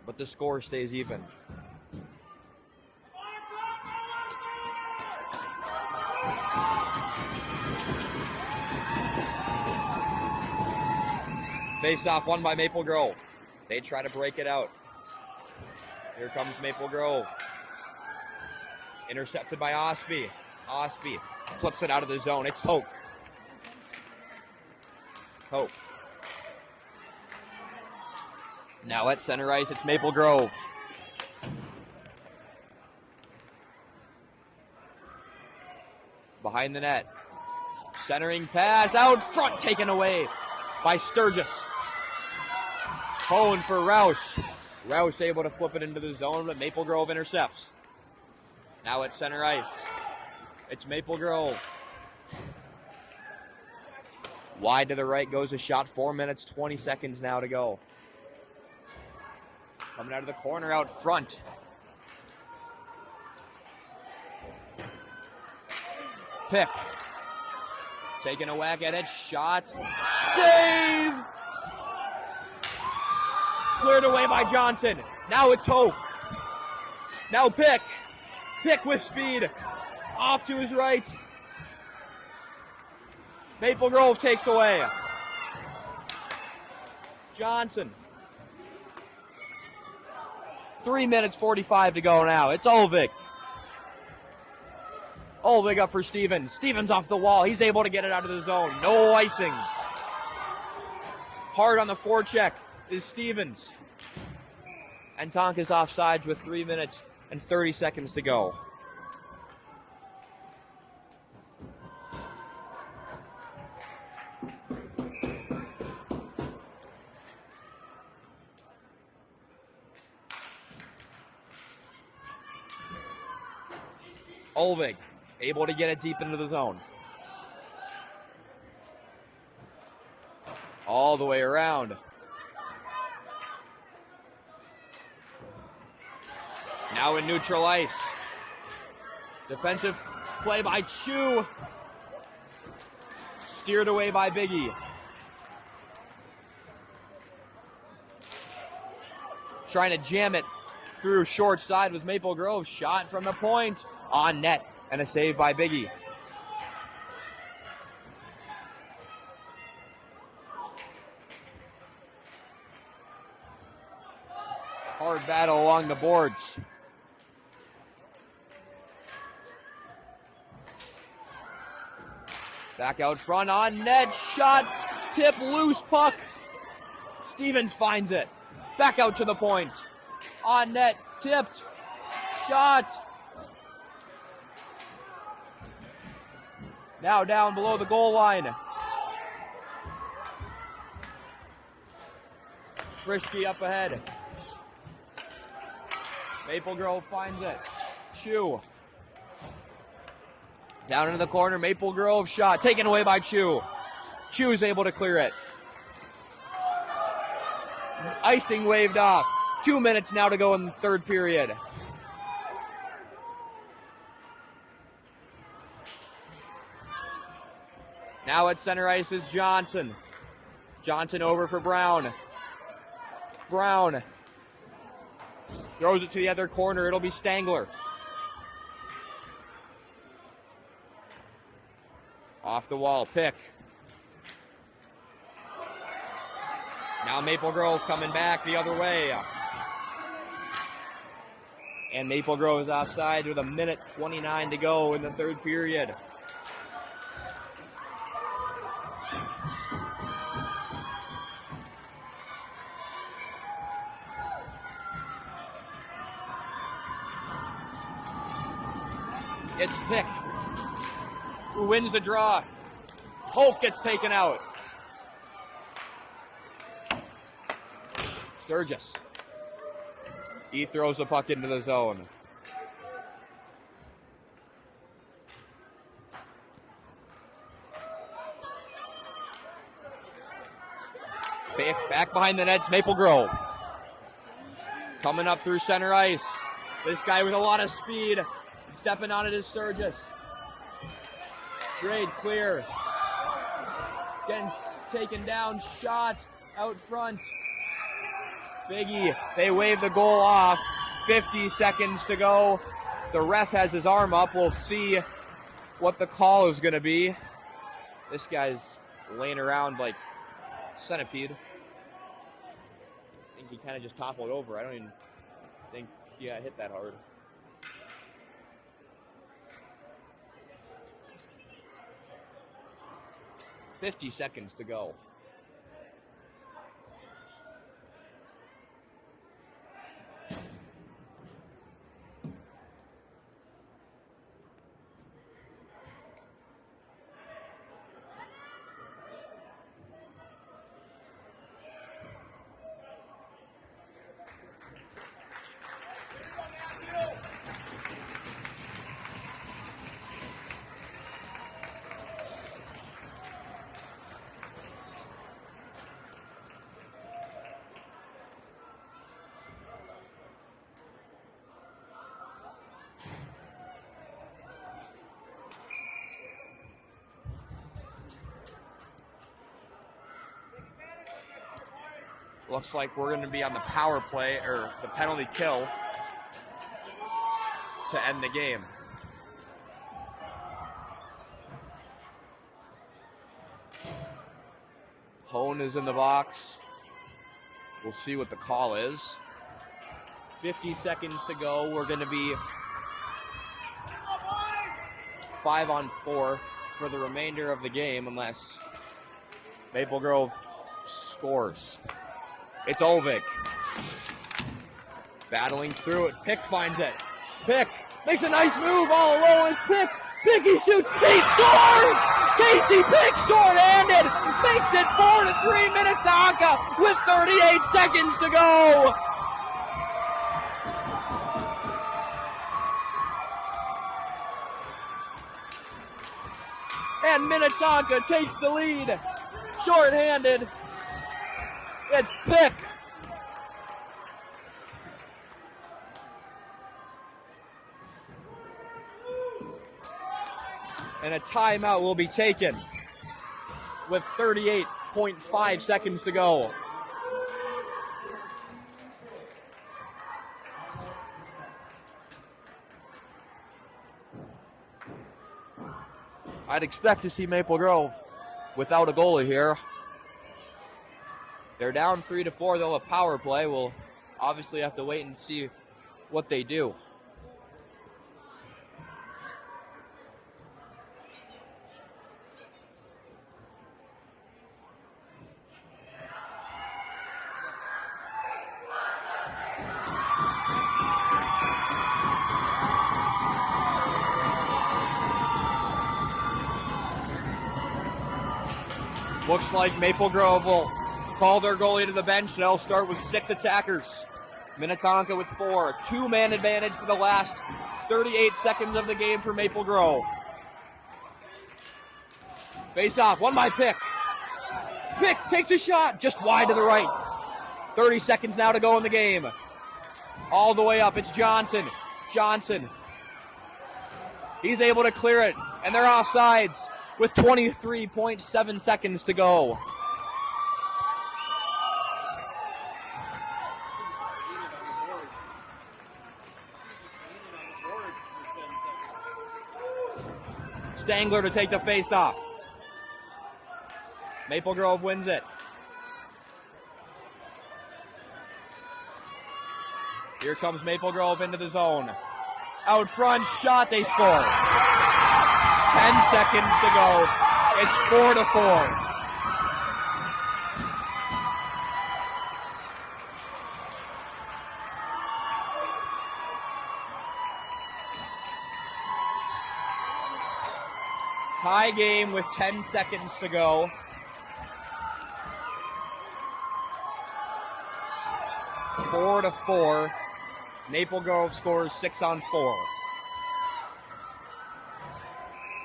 but the score stays even. Face-off won by Maple Grove. They try to break it out. Here comes Maple Grove. Intercepted by Osby. Osby flips it out of the zone. It's Hoke. Hoke. Now at center ice, it's Maple Grove. Behind the net. Centering pass out front, taken away by Sturgis. Phone for Rouse. Rouse able to flip it into the zone, but Maple Grove intercepts. Now at center ice, it's Maple Grove. Wide to the right goes a shot. 4 minutes, 20 seconds now to go. Coming out of the corner out front. Pick. Taking a whack at it. Shot. Save! Cleared away by Johnson. Now it's Hoke. Now Pick. Pick with speed. Off to his right. Maple Grove takes away. Johnson. 3 minutes, 45 to go now. It's Olvig. Olvig up for Stevens. Stevens off the wall. He's able to get it out of the zone. No icing. Hard on the forecheck is Stevens. And Tonka's offsides with 3 minutes and 30 seconds to go. Olvig able to get it deep into the zone. All the way around. Now in neutral ice. Defensive play by Chu. Steered away by Biggie. Trying to jam it through short side with Maple Grove. Shot from the point. On net, and a save by Biggie. Hard battle along the boards. Back out front, on net, shot, tip, loose puck. Stevens finds it. Back out to the point. On net, tipped, shot. Now down below the goal line. Frischke up ahead. Maple Grove finds it. Chu. Down into the corner, Maple Grove shot. Taken away by Chu. Chu's able to clear it. Icing waved off. 2 minutes now to go in the third period. Now at center ice is Johnson. Johnson over for Brown. Brown throws it to the other corner. It'll be Stangler. Off the wall, Pick. Now Maple Grove coming back the other way. And Maple Grove is offside with 1:29 to go in the third period. It's Pick who wins the draw. Hope gets taken out. Sturgis. He throws the puck into the zone. Back behind the nets, Maple Grove. Coming up through center ice. This guy with a lot of speed. Stepping on it is Sturgis. Straight clear. Getting taken down. Shot out front. Biggie, they wave the goal off. 50 seconds to go. The ref has his arm up. We'll see what the call is going to be. This guy's laying around like centipede. I think he kind of just toppled over. I don't even think he got hit that hard. $50 seconds to go. Looks like we're going to be on the power play, or the penalty kill, to end the game. Hone is in the box. We'll see what the call is. 50 seconds to go. We're going to be 5-on-4 for the remainder of the game unless Maple Grove scores. It's Olvig. Battling through it. Pick finds it. Pick makes a nice move all alone. It's Pick. Pick, he shoots. He scores! Casey Pick short-handed. Makes it 4-3 Minnetonka with 38 seconds to go. And Minnetonka takes the lead. Short-handed. It's Pick. And a timeout will be taken with 38.5 seconds to go. I'd expect to see Maple Grove without a goalie here. They're down 3-4. They'll have power play. We'll obviously have to wait and see what they do. Looks like Maple Grove will call their goalie to the bench. They'll start with 6 attackers. Minnetonka with 4. 2-man advantage for the last 38 seconds of the game for Maple Grove. Face off, won by Pick. Pick takes a shot just wide to the right. 30 seconds now to go in the game. All the way up, it's Johnson. Johnson. He's able to clear it, and they're offsides with 23.7 seconds to go. Stangler to take the face-off. Maple Grove wins it. Here comes Maple Grove into the zone. Out front, shot, they score. 10 seconds to go. It's 4-4. Tie game with 10 seconds to go. Four to 4. Maple Grove scores 6-on-4.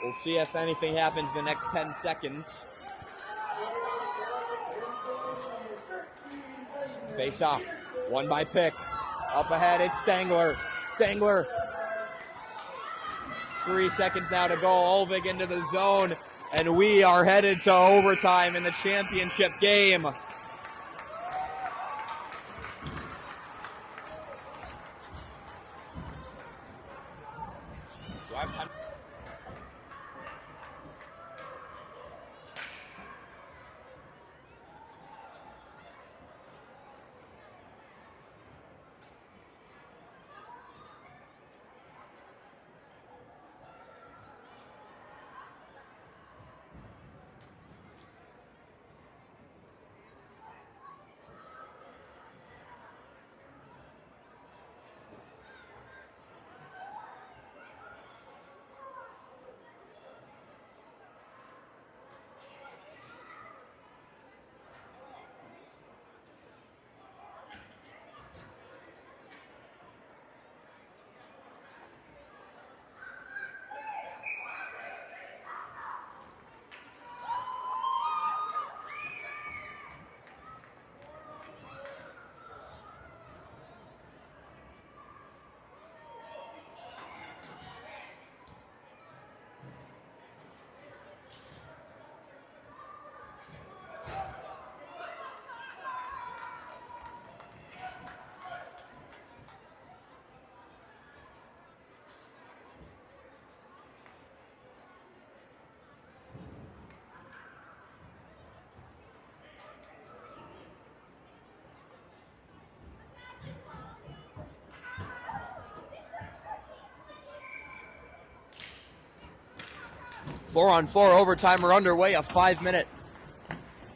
We'll see if anything happens in the next 10 seconds. Face off. Won by Pick. Up ahead, it's Stangler. Stangler. 3 seconds now to go. Olvig into the zone. And we are headed to overtime in the championship game. 4-on-4 overtime are underway, a 5-minute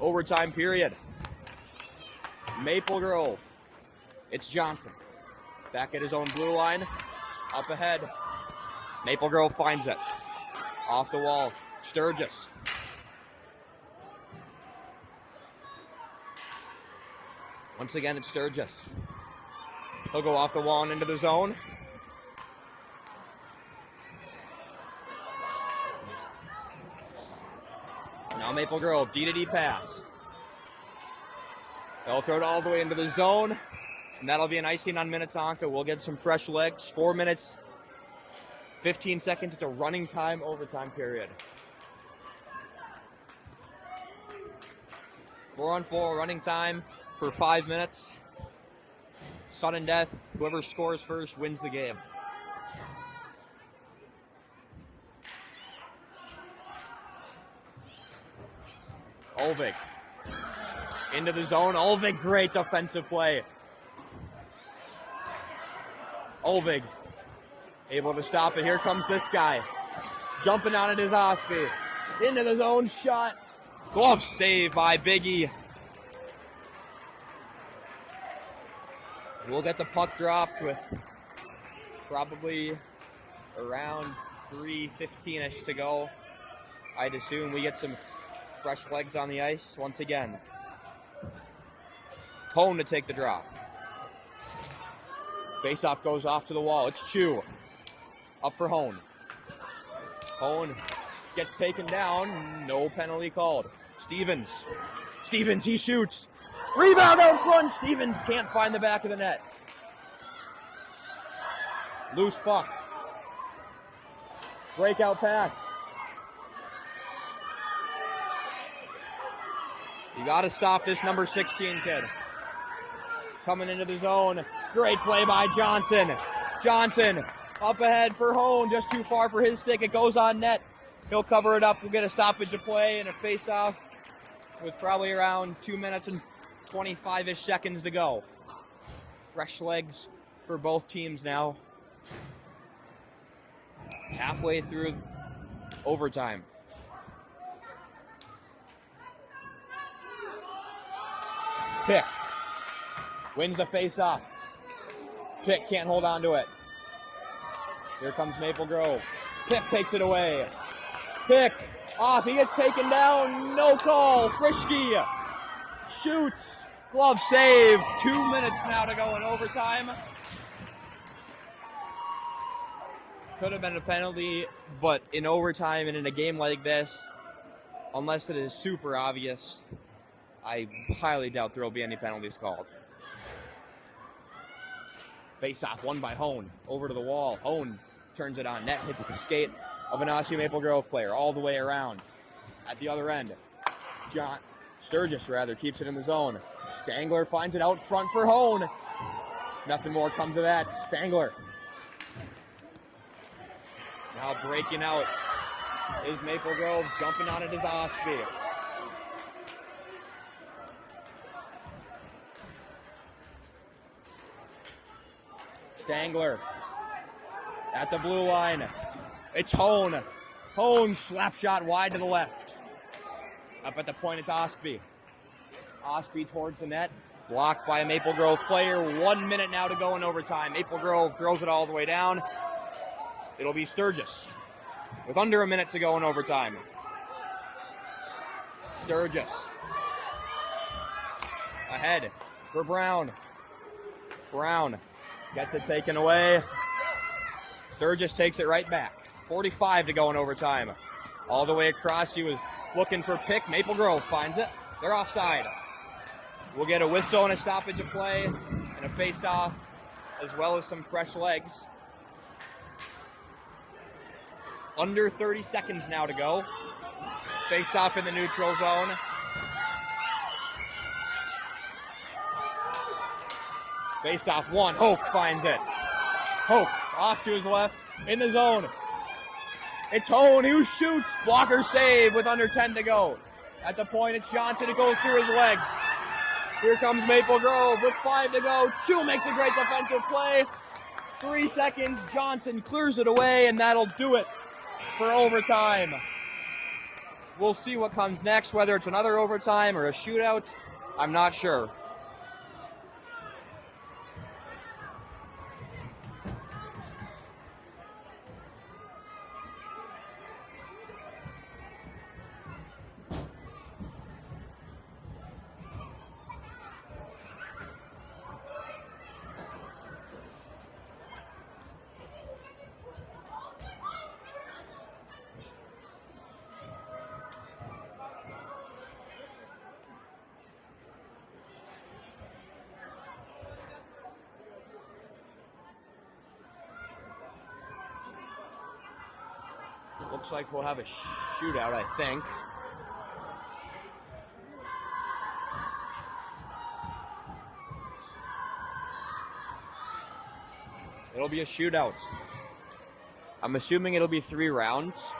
overtime period. Maple Grove. It's Johnson. Back at his own blue line. Up ahead. Maple Grove finds it. Off the wall. Sturgis. Once again, it's Sturgis. He'll go off the wall and into the zone. Now Maple Grove, D-to-D pass. They'll throw it all the way into the zone, and that'll be an icing on Minnetonka. We'll get some fresh legs. 4 minutes, 15 seconds. It's a running time, overtime period. 4-on-4 running time for 5 minutes. Sudden death. Whoever scores first wins the game. Olvig. Into the zone. Olvig, great defensive play. Olvig able to stop it. Here comes this guy. Jumping on it is Osby. Into the zone, shot. Glove save by Biggie. We'll get the puck dropped with probably around 3:15-ish to go. I'd assume we get some fresh legs on the ice once again. Hone to take the drop. Faceoff goes off to the wall. It's Chu. Up for Hone. Hone gets taken down. No penalty called. Stevens. Stevens, he shoots. Rebound out front. Stevens can't find the back of the net. Loose puck. Breakout pass. You got to stop this number 16 kid. Coming into the zone. Great play by Johnson. Johnson up ahead for Hone. Just too far for his stick. It goes on net. He'll cover it up. We'll get a stoppage of play and a face-off with probably around 2 minutes and 25-ish seconds to go. Fresh legs for both teams now. Halfway through overtime. Pick wins the face-off. Pick can't hold on to it. Here comes Maple Grove. Pick takes it away. Pick off. He gets taken down. No call. Frischke shoots. Glove save. 2 minutes now to go in overtime. Could have been a penalty, but in overtime and in a game like this, unless it is super obvious, I highly doubt there will be any penalties called. Face-off won by Hone. Over to the wall. Hone turns it on net. Hit the skate of an Osseo-Maple Grove player all the way around. At the other end, Sturgis keeps it in the zone. Stangler finds it out front for Hone. Nothing more comes of that. Stangler. Now breaking out is Maple Grove. Jumping on it is Osby. Stangler at the blue line. It's Hone. Hone slap shot wide to the left. Up at the point, it's Osby. Osby towards the net. Blocked by a Maple Grove player. 1 minute now to go in overtime. Maple Grove throws it all the way down. It'll be Sturgis with under a minute to go in overtime. Sturgis ahead for Brown. Brown gets it taken away. Sturgis takes it right back. 45 to go in overtime. All the way across, he was looking for Pick. Maple Grove finds it. They're offside. We'll get a whistle and a stoppage of play and a face-off, as well as some fresh legs. Under 30 seconds now to go. Face-off in the neutral zone. Face-off one. Hoke finds it. Hoke off to his left in the zone. It's Hone who shoots. Blocker save with under 10 to go. At the point, it's Johnson who goes through his legs. Here comes Maple Grove with 5 to go. Chu makes a great defensive play. 3 seconds. Johnson clears it away, and that'll do it for overtime. we'll see what comes next, whether it's another overtime or a shootout. I'm not sure. Looks like we'll have a shootout, I think. It'll be a shootout. I'm assuming it'll be 3 rounds.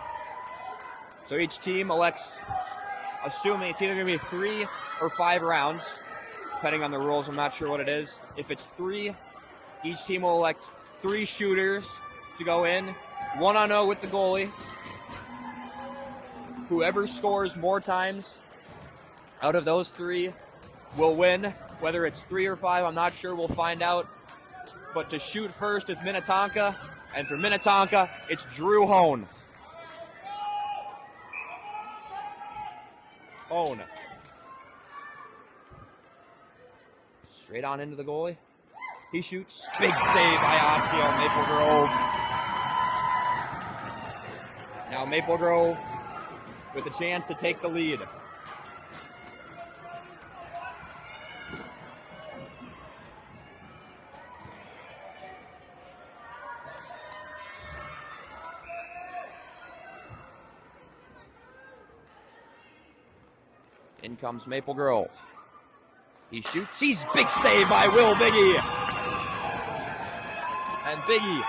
So each team elects, assuming it's either going to be 3 or 5 rounds, depending on the rules. I'm not sure what it is. If it's 3, each team will elect 3 shooters to go in, 1-on-0 with the goalie. Whoever scores more times out of those 3 will win. Whether it's 3 or 5, I'm not sure. We'll find out. But to shoot first is Minnetonka, and for Minnetonka, it's Drew Hone. Hone. Straight on into the goalie. He shoots. Big save by Osseo-Maple Grove. Now Maple Grove with a chance to take the lead. In comes Maple Grove. He shoots. He's big save by Will Biggie. And Biggie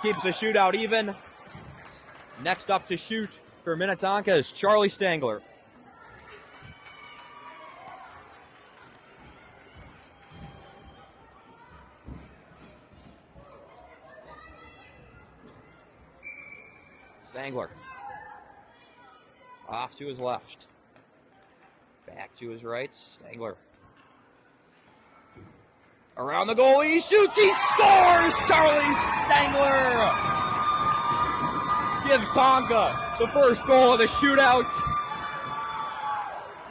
keeps the shootout even. Next up to shoot for Minnetonka is Charlie Stangler. Stangler. Off to his left. Back to his right. Stangler. Around the goal. He shoots. He scores. Charlie Stangler gives Tonka the first goal of the shootout.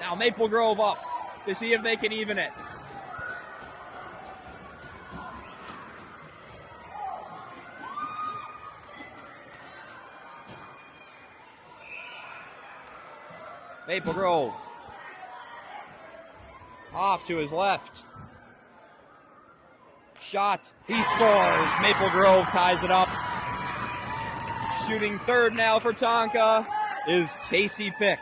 Now Maple Grove up to see if they can even it. Maple Grove. Off to his left. Shot. He scores. Maple Grove ties it up. Shooting third now for Tonka is Casey Pick.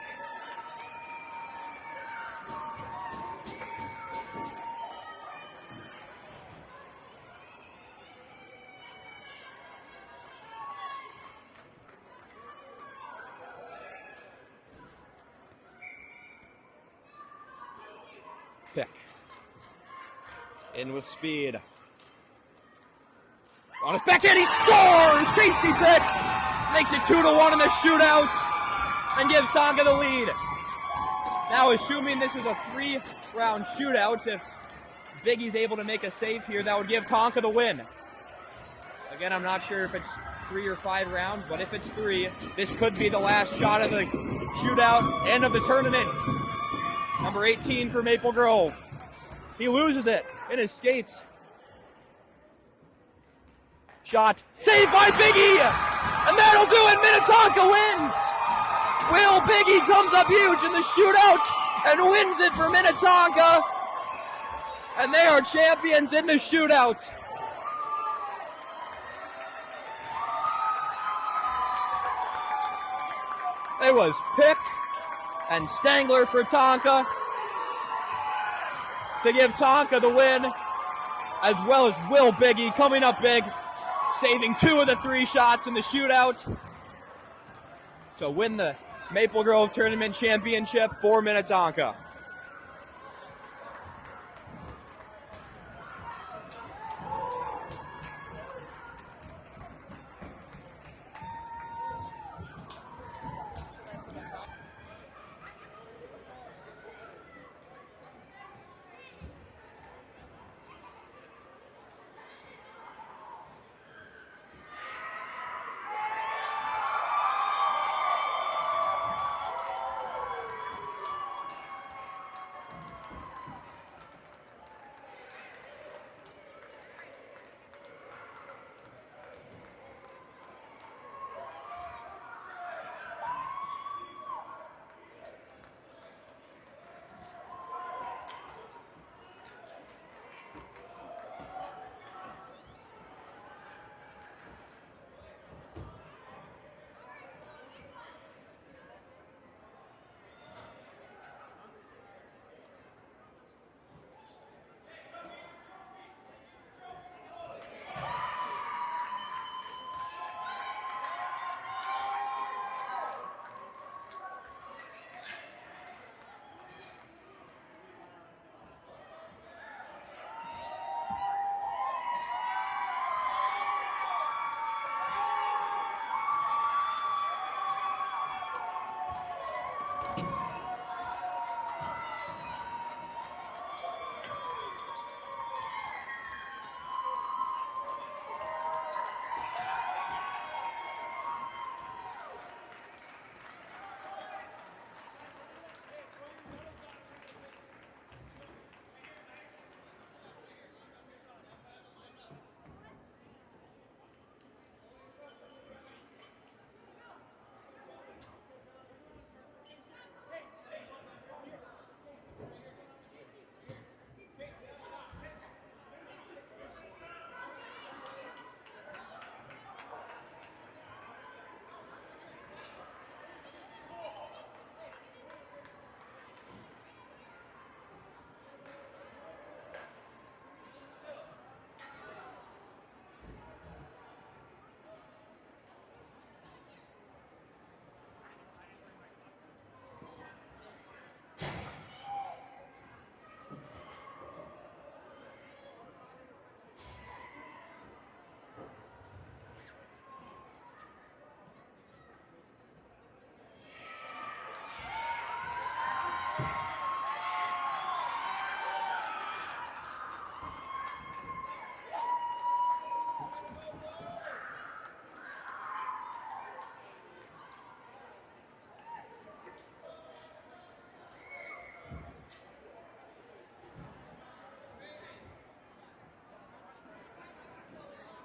Pick. In with speed. On his backhand, he scores! Casey Pick makes it 2-1 in the shootout and gives Tonka the lead. Now, assuming this is a 3-round shootout, if Biggie's able to make a save here, that would give Tonka the win. Again, I'm not sure if it's 3 or 5 rounds, but if it's 3, this could be the last shot of the shootout and of the tournament. Number 18 for Maple Grove. He loses it in his skates. Shot. Saved by Biggie! And that'll do it! Minnetonka wins! Will Biggie comes up huge in the shootout and wins it for Minnetonka. And they are champions in the shootout. It was Pick and Stangler for Tonka to give Tonka the win, as well as Will Biggie coming up big, saving 2 of the 3 shots in the shootout to win the Maple Grove Tournament Championship for Minnetonka.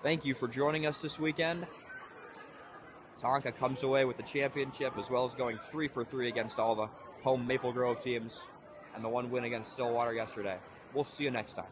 Thank you for joining us this weekend. Tonka comes away with the championship, as well as going 3 for 3 against all the home Maple Grove teams and the one win against Stillwater yesterday. We'll see you next time.